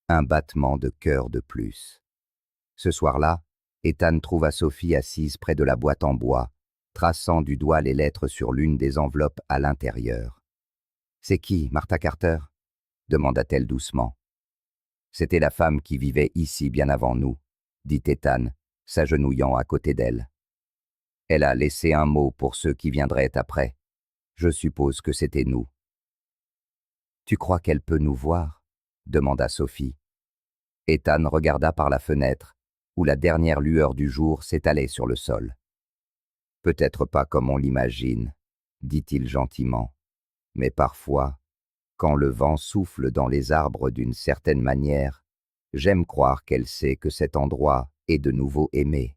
Un battement de cœur de plus. Ce soir-là, Ethan trouva Sophie assise près de la boîte en bois, traçant du doigt les lettres sur l'une des enveloppes à l'intérieur. « C'est qui, Martha Carter ?» demanda-t-elle doucement. « C'était la femme qui vivait ici bien avant nous, » dit Ethan, s'agenouillant à côté d'elle. « Elle a laissé un mot pour ceux qui viendraient après. Je suppose que c'était nous. »« Tu crois qu'elle peut nous voir ?» demanda Sophie. Ethan regarda par la fenêtre, où la dernière lueur du jour s'étalait sur le sol. « Peut-être pas comme on l'imagine, » dit-il gentiment, « mais parfois, quand le vent souffle dans les arbres d'une certaine manière, j'aime croire qu'elle sait que cet endroit est de nouveau aimé. »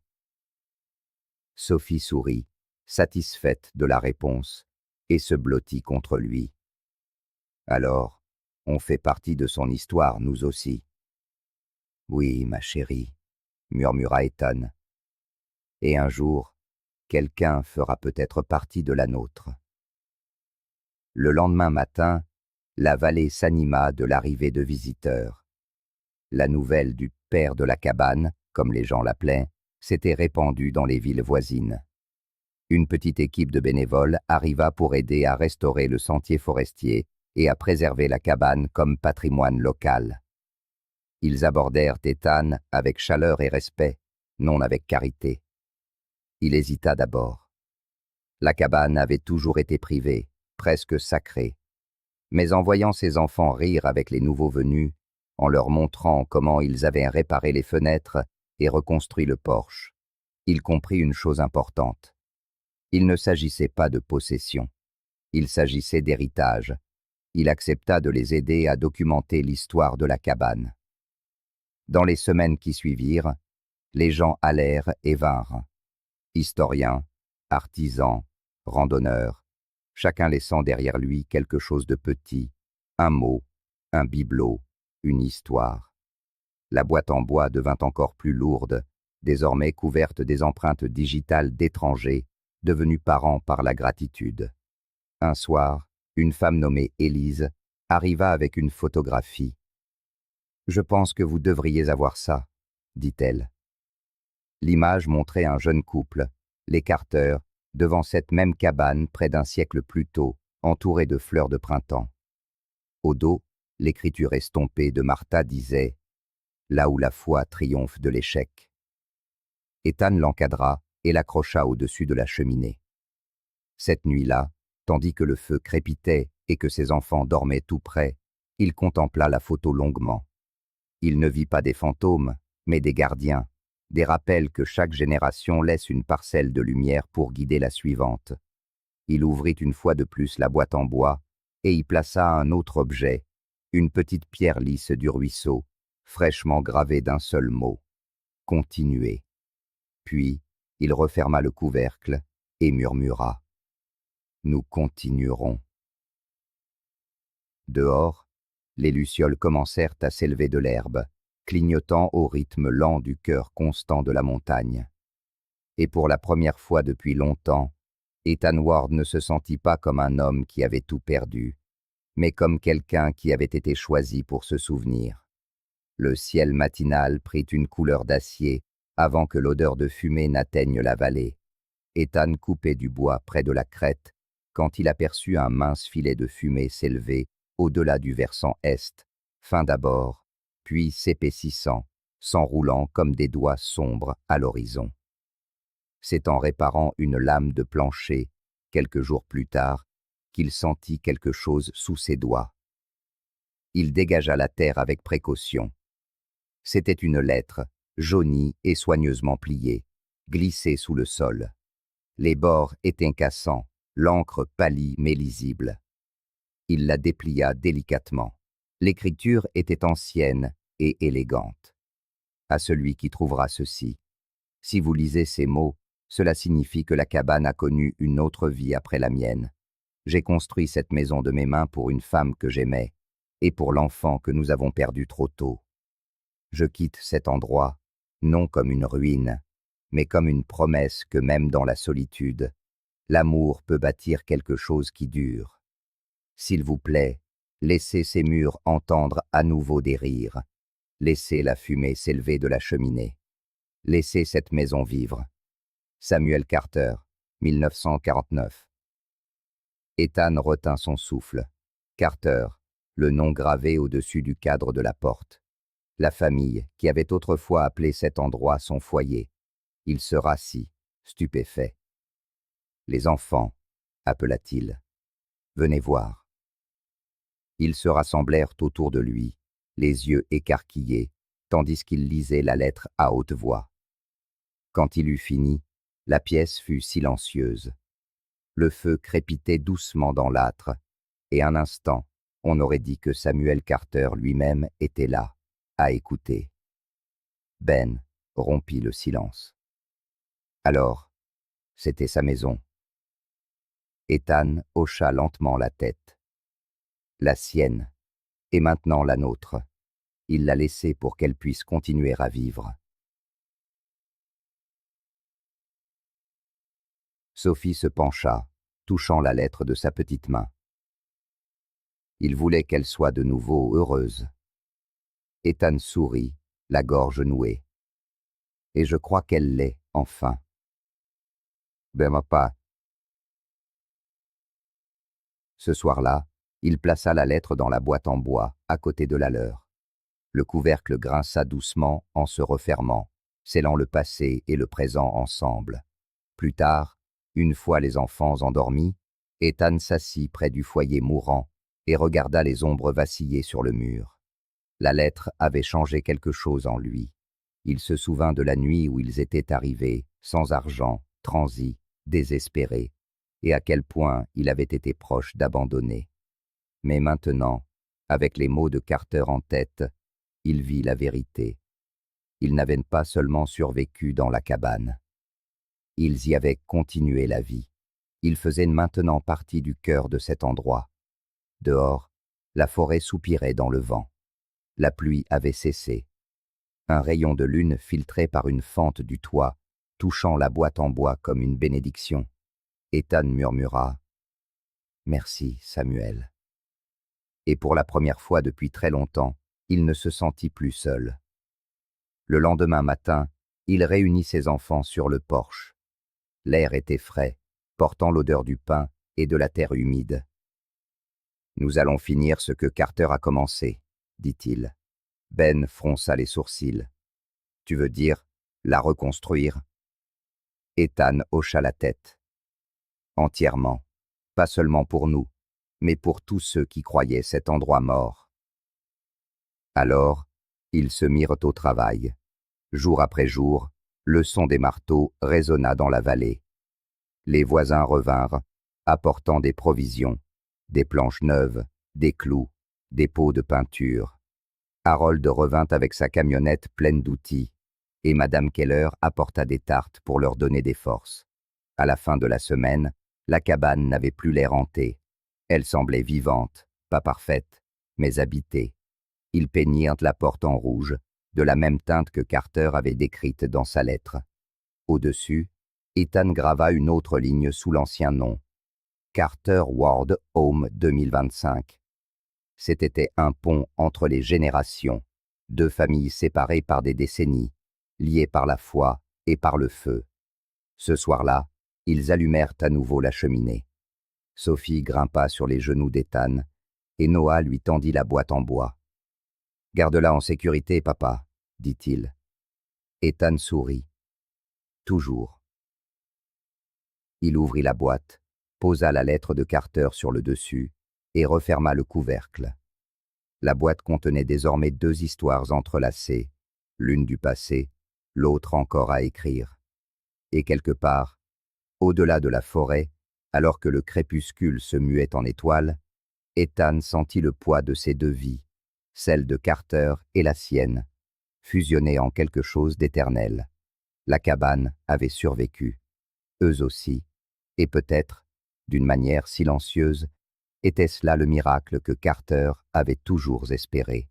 Sophie sourit, satisfaite de la réponse, et se blottit contre lui. « Alors, on fait partie de son histoire, nous aussi. »« Oui, ma chérie, » murmura Ethan. « Et un jour, quelqu'un fera peut-être partie de la nôtre. » Le lendemain matin, la vallée s'anima de l'arrivée de visiteurs. La nouvelle du père de la cabane, comme les gens l'appelaient, s'était répandue dans les villes voisines. Une petite équipe de bénévoles arriva pour aider à restaurer le sentier forestier et à préserver la cabane comme patrimoine local. Ils abordèrent Ethan avec chaleur et respect, non avec carité. Il hésita d'abord. La cabane avait toujours été privée, presque sacrée. Mais en voyant ses enfants rire avec les nouveaux venus, en leur montrant comment ils avaient réparé les fenêtres et reconstruit le porche, il comprit une chose importante. Il ne s'agissait pas de possession, il s'agissait d'héritage. Il accepta de les aider à documenter l'histoire de la cabane. Dans les semaines qui suivirent, les gens allèrent et vinrent. Historiens, artisans, randonneurs, chacun laissant derrière lui quelque chose de petit, un mot, un bibelot, une histoire. La boîte en bois devint encore plus lourde, désormais couverte des empreintes digitales d'étrangers, devenus parents par la gratitude. Un soir, une femme nommée Élise arriva avec une photographie. « Je pense que vous devriez avoir ça, » dit-elle. L'image montrait un jeune couple, les Carter, devant cette même cabane près d'un siècle plus tôt, entourée de fleurs de printemps. Au dos, l'écriture estompée de Martha disait « Là où la foi triomphe de l'échec ». Ethan l'encadra et l'accrocha au-dessus de la cheminée. Cette nuit-là, tandis que le feu crépitait et que ses enfants dormaient tout près, il contempla la photo longuement. Il ne vit pas des fantômes, mais des gardiens, des rappels que chaque génération laisse une parcelle de lumière pour guider la suivante. Il ouvrit une fois de plus la boîte en bois et y plaça un autre objet, une petite pierre lisse du ruisseau, fraîchement gravée d'un seul mot. Continuez. Puis, il referma le couvercle et murmura. Nous continuerons. Dehors, les lucioles commencèrent à s'élever de l'herbe, clignotant au rythme lent du cœur constant de la montagne. Et pour la première fois depuis longtemps, Ethan Ward ne se sentit pas comme un homme qui avait tout perdu, mais comme quelqu'un qui avait été choisi pour se souvenir. Le ciel matinal prit une couleur d'acier avant que l'odeur de fumée n'atteigne la vallée. Ethan coupait du bois près de la crête quand il aperçut un mince filet de fumée s'élever au-delà du versant est, fin d'abord, puis s'épaississant, s'enroulant comme des doigts sombres à l'horizon. C'est en réparant une lame de plancher, quelques jours plus tard, qu'il sentit quelque chose sous ses doigts. Il dégagea la terre avec précaution. C'était une lettre, jaunie et soigneusement pliée, glissée sous le sol. Les bords étaient cassants, l'encre pâlie mais lisible. Il la déplia délicatement. L'écriture était ancienne et élégante. À celui qui trouvera ceci. Si vous lisez ces mots, cela signifie que la cabane a connu une autre vie après la mienne. J'ai construit cette maison de mes mains pour une femme que j'aimais et pour l'enfant que nous avons perdu trop tôt. Je quitte cet endroit, non comme une ruine, mais comme une promesse que même dans la solitude, l'amour peut bâtir quelque chose qui dure. S'il vous plaît, laissez ces murs entendre à nouveau des rires. Laissez la fumée s'élever de la cheminée. Laissez cette maison vivre. Samuel Carter, 1949. Ethan retint son souffle. Carter, le nom gravé au-dessus du cadre de la porte. La famille, qui avait autrefois appelé cet endroit son foyer. Il se rassit, stupéfait. Les enfants, appela-t-il. Venez voir. Ils se rassemblèrent autour de lui, les yeux écarquillés, tandis qu'il lisait la lettre à haute voix. Quand il eut fini, la pièce fut silencieuse. Le feu crépitait doucement dans l'âtre, et un instant, on aurait dit que Samuel Carter lui-même était là, à écouter. Ben rompit le silence. Alors, c'était sa maison. Ethan hocha lentement la tête. La sienne, et maintenant la nôtre. Il l'a laissée pour qu'elle puisse continuer à vivre. Sophie se pencha, touchant la lettre de sa petite main. Il voulait qu'elle soit de nouveau heureuse. Ethan sourit, la gorge nouée. Et je crois qu'elle l'est, enfin. Ben pas. Ce soir-là, il plaça la lettre dans la boîte en bois, à côté de la leur. Le couvercle grinça doucement en se refermant, scellant le passé et le présent ensemble. Plus tard, une fois les enfants endormis, Ethan s'assit près du foyer mourant et regarda les ombres vaciller sur le mur. La lettre avait changé quelque chose en lui. Il se souvint de la nuit où ils étaient arrivés, sans argent, transis, désespérés, et à quel point il avait été proche d'abandonner. Mais maintenant, avec les mots de Carter en tête, il vit la vérité. Ils n'avaient pas seulement survécu dans la cabane. Ils y avaient continué la vie. Ils faisaient maintenant partie du cœur de cet endroit. Dehors, la forêt soupirait dans le vent. La pluie avait cessé. Un rayon de lune filtrait par une fente du toit, touchant la boîte en bois comme une bénédiction. Ethan murmura « Merci, Samuel ». Et pour la première fois depuis très longtemps, il ne se sentit plus seul. Le lendemain matin, il réunit ses enfants sur le porche. L'air était frais, portant l'odeur du pain et de la terre humide. « Nous allons finir ce que Carter a commencé », dit-il. Ben fronça les sourcils. « Tu veux dire, la reconstruire ?» Ethan hocha la tête. « Entièrement, pas seulement pour nous, mais pour tous ceux qui croyaient cet endroit mort. » Alors, ils se mirent au travail. Jour après jour, le son des marteaux résonna dans la vallée. Les voisins revinrent, apportant des provisions, des planches neuves, des clous, des pots de peinture. Harold revint avec sa camionnette pleine d'outils, et Madame Keller apporta des tartes pour leur donner des forces. À la fin de la semaine, la cabane n'avait plus l'air hanté. Elle semblait vivante, pas parfaite, mais habitée. Ils peignirent la porte en rouge, de la même teinte que Carter avait décrite dans sa lettre. Au-dessus, Ethan grava une autre ligne sous l'ancien nom. Carter Ward Home 2025. C'était un pont entre les générations, deux familles séparées par des décennies, liées par la foi et par le feu. Ce soir-là, ils allumèrent à nouveau la cheminée. Sophie grimpa sur les genoux d'Ethan, et Noah lui tendit la boîte en bois. « Garde-la en sécurité, papa, » dit-il. Ethan sourit. « Toujours. » Il ouvrit la boîte, posa la lettre de Carter sur le dessus et referma le couvercle. La boîte contenait désormais deux histoires entrelacées, l'une du passé, l'autre encore à écrire. Et quelque part, au-delà de la forêt, alors que le crépuscule se muait en étoiles, Ethan sentit le poids de ces deux vies, celle de Carter et la sienne, fusionnées en quelque chose d'éternel. La cabane avait survécu, eux aussi, et peut-être, d'une manière silencieuse, était-ce là le miracle que Carter avait toujours espéré.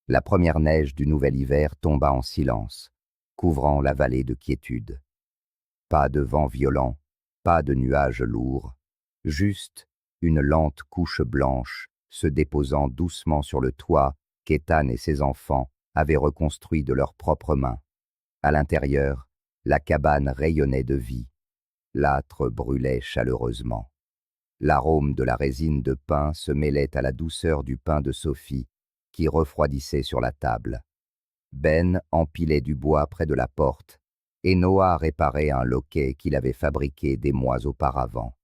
La première neige du nouvel hiver tomba en silence, couvrant la vallée de quiétude. Pas de vent violent, pas de nuages lourds, juste une lente couche blanche se déposant doucement sur le toit qu'Ethan et ses enfants avaient reconstruit de leurs propres mains. À l'intérieur, la cabane rayonnait de vie. L'âtre brûlait chaleureusement. L'arôme de la résine de pin se mêlait à la douceur du pain de Sophie, qui refroidissait sur la table. Ben empilait du bois près de la porte, et Noah réparait un loquet qu'il avait fabriqué des mois auparavant.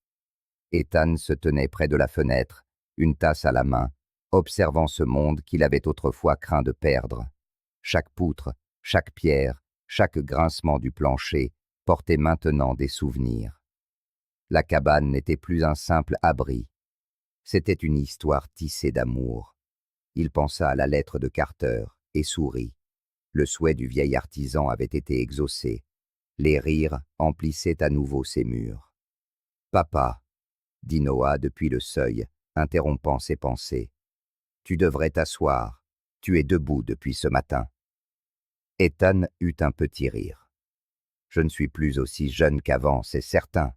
Ethan se tenait près de la fenêtre, une tasse à la main, observant ce monde qu'il avait autrefois craint de perdre. Chaque poutre, chaque pierre, chaque grincement du plancher portait maintenant des souvenirs. La cabane n'était plus un simple abri. C'était une histoire tissée d'amour. Il pensa à la lettre de Carter et sourit. Le souhait du vieil artisan avait été exaucé. Les rires emplissaient à nouveau ses murs. « Papa, » dit Noah depuis le seuil, interrompant ses pensées. « Tu devrais t'asseoir. Tu es debout depuis ce matin. » Ethan eut un petit rire. « Je ne suis plus aussi jeune qu'avant, c'est certain. »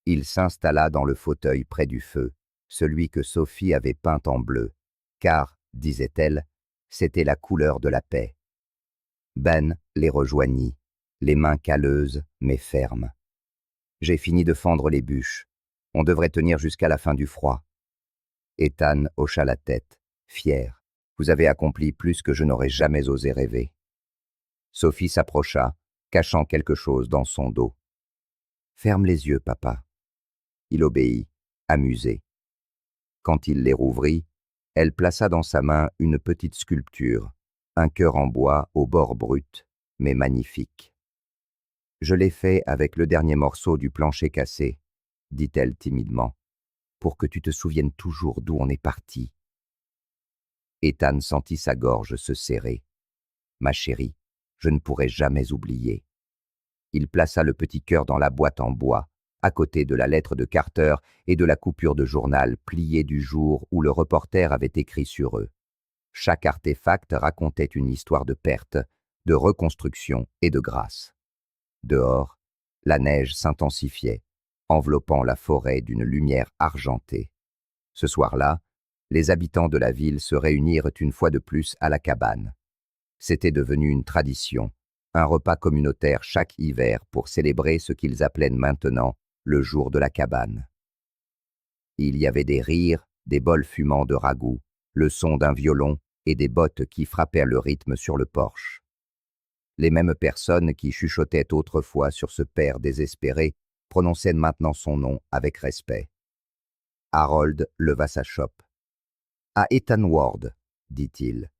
Il s'installa dans le fauteuil près du feu, celui que Sophie avait peint en bleu, car, disait-elle, c'était la couleur de la paix. Ben les rejoignit, les mains calleuses mais fermes. « J'ai fini de fendre les bûches. On devrait tenir jusqu'à la fin du froid. » Ethan hocha la tête, fier. Vous avez accompli plus que je n'aurais jamais osé rêver. Sophie s'approcha, cachant quelque chose dans son dos. Ferme les yeux, papa. Il obéit, amusé. Quand il les rouvrit, elle plaça dans sa main une petite sculpture, un cœur en bois au bord brut, mais magnifique. Je l'ai fait avec le dernier morceau du plancher cassé, dit-elle timidement, pour que tu te souviennes toujours d'où on est parti. Ethan sentit sa gorge se serrer. Ma chérie, je ne pourrai jamais oublier. Il plaça le petit cœur dans la boîte en bois, à côté de la lettre de Carter et de la coupure de journal pliée du jour où le reporter avait écrit sur eux. Chaque artefact racontait une histoire de perte, de reconstruction et de grâce. Dehors, la neige s'intensifiait, enveloppant la forêt d'une lumière argentée. Ce soir-là, les habitants de la ville se réunirent une fois de plus à la cabane. C'était devenu une tradition, un repas communautaire chaque hiver pour célébrer ce qu'ils appelaient maintenant le jour de la cabane. Il y avait des rires, des bols fumants de ragoût, le son d'un violon et des bottes qui frappaient le rythme sur le porche. Les mêmes personnes qui chuchotaient autrefois sur ce père désespéré prononçaient maintenant son nom avec respect. Harold leva sa chope. « À Ethan Ward, dit-il,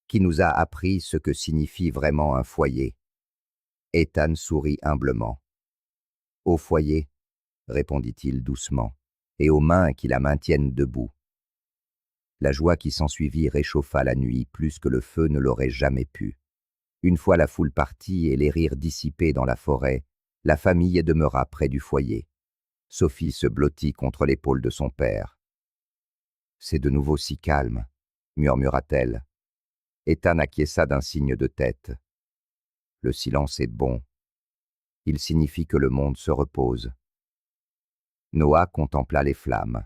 qui nous a appris ce que signifie vraiment un foyer. » Ethan sourit humblement. « Au foyer, répondit-il doucement, et aux mains qui la maintiennent debout. » La joie qui s'ensuivit réchauffa la nuit plus que le feu ne l'aurait jamais pu. Une fois la foule partie et les rires dissipés dans la forêt, la famille demeura près du foyer. Sophie se blottit contre l'épaule de son père. « C'est de nouveau si calme, » murmura-t-elle. Ethan acquiesça d'un signe de tête. « Le silence est bon. Il signifie que le monde se repose. » Noah contempla les flammes.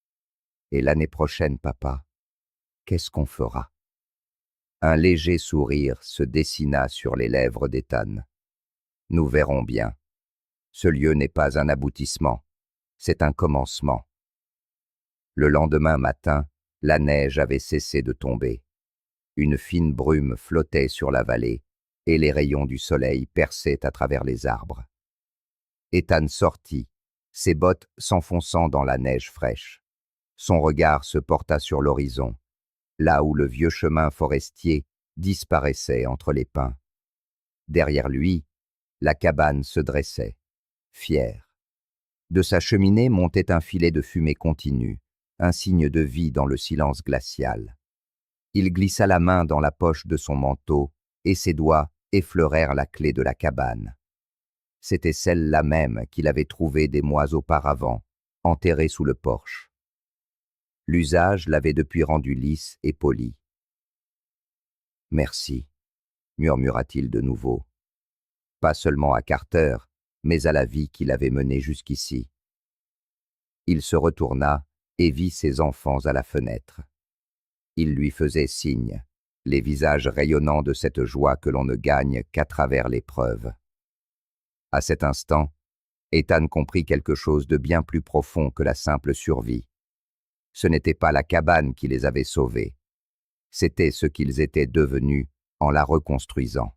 « Et l'année prochaine, papa, qu'est-ce qu'on fera ?» Un léger sourire se dessina sur les lèvres d'Ethan. « Nous verrons bien. Ce lieu n'est pas un aboutissement, c'est un commencement. » Le lendemain matin, la neige avait cessé de tomber. Une fine brume flottait sur la vallée et les rayons du soleil perçaient à travers les arbres. Ethan sortit, ses bottes s'enfonçant dans la neige fraîche. Son regard se porta sur l'horizon, là où le vieux chemin forestier disparaissait entre les pins. Derrière lui, la cabane se dressait, fière. De sa cheminée montait un filet de fumée continue, un signe de vie dans le silence glacial. Il glissa la main dans la poche de son manteau et ses doigts effleurèrent la clé de la cabane. C'était celle-là même qu'il avait trouvée des mois auparavant, enterrée sous le porche. L'usage l'avait depuis rendue lisse et polie. « Merci, » murmura-t-il de nouveau. Pas seulement à Carter, mais à la vie qu'il avait menée jusqu'ici. Il se retourna et vit ses enfants à la fenêtre. Ils lui faisaient signe, les visages rayonnants de cette joie que l'on ne gagne qu'à travers l'épreuve. À cet instant, Ethan comprit quelque chose de bien plus profond que la simple survie. Ce n'était pas la cabane qui les avait sauvés, c'était ce qu'ils étaient devenus en la reconstruisant.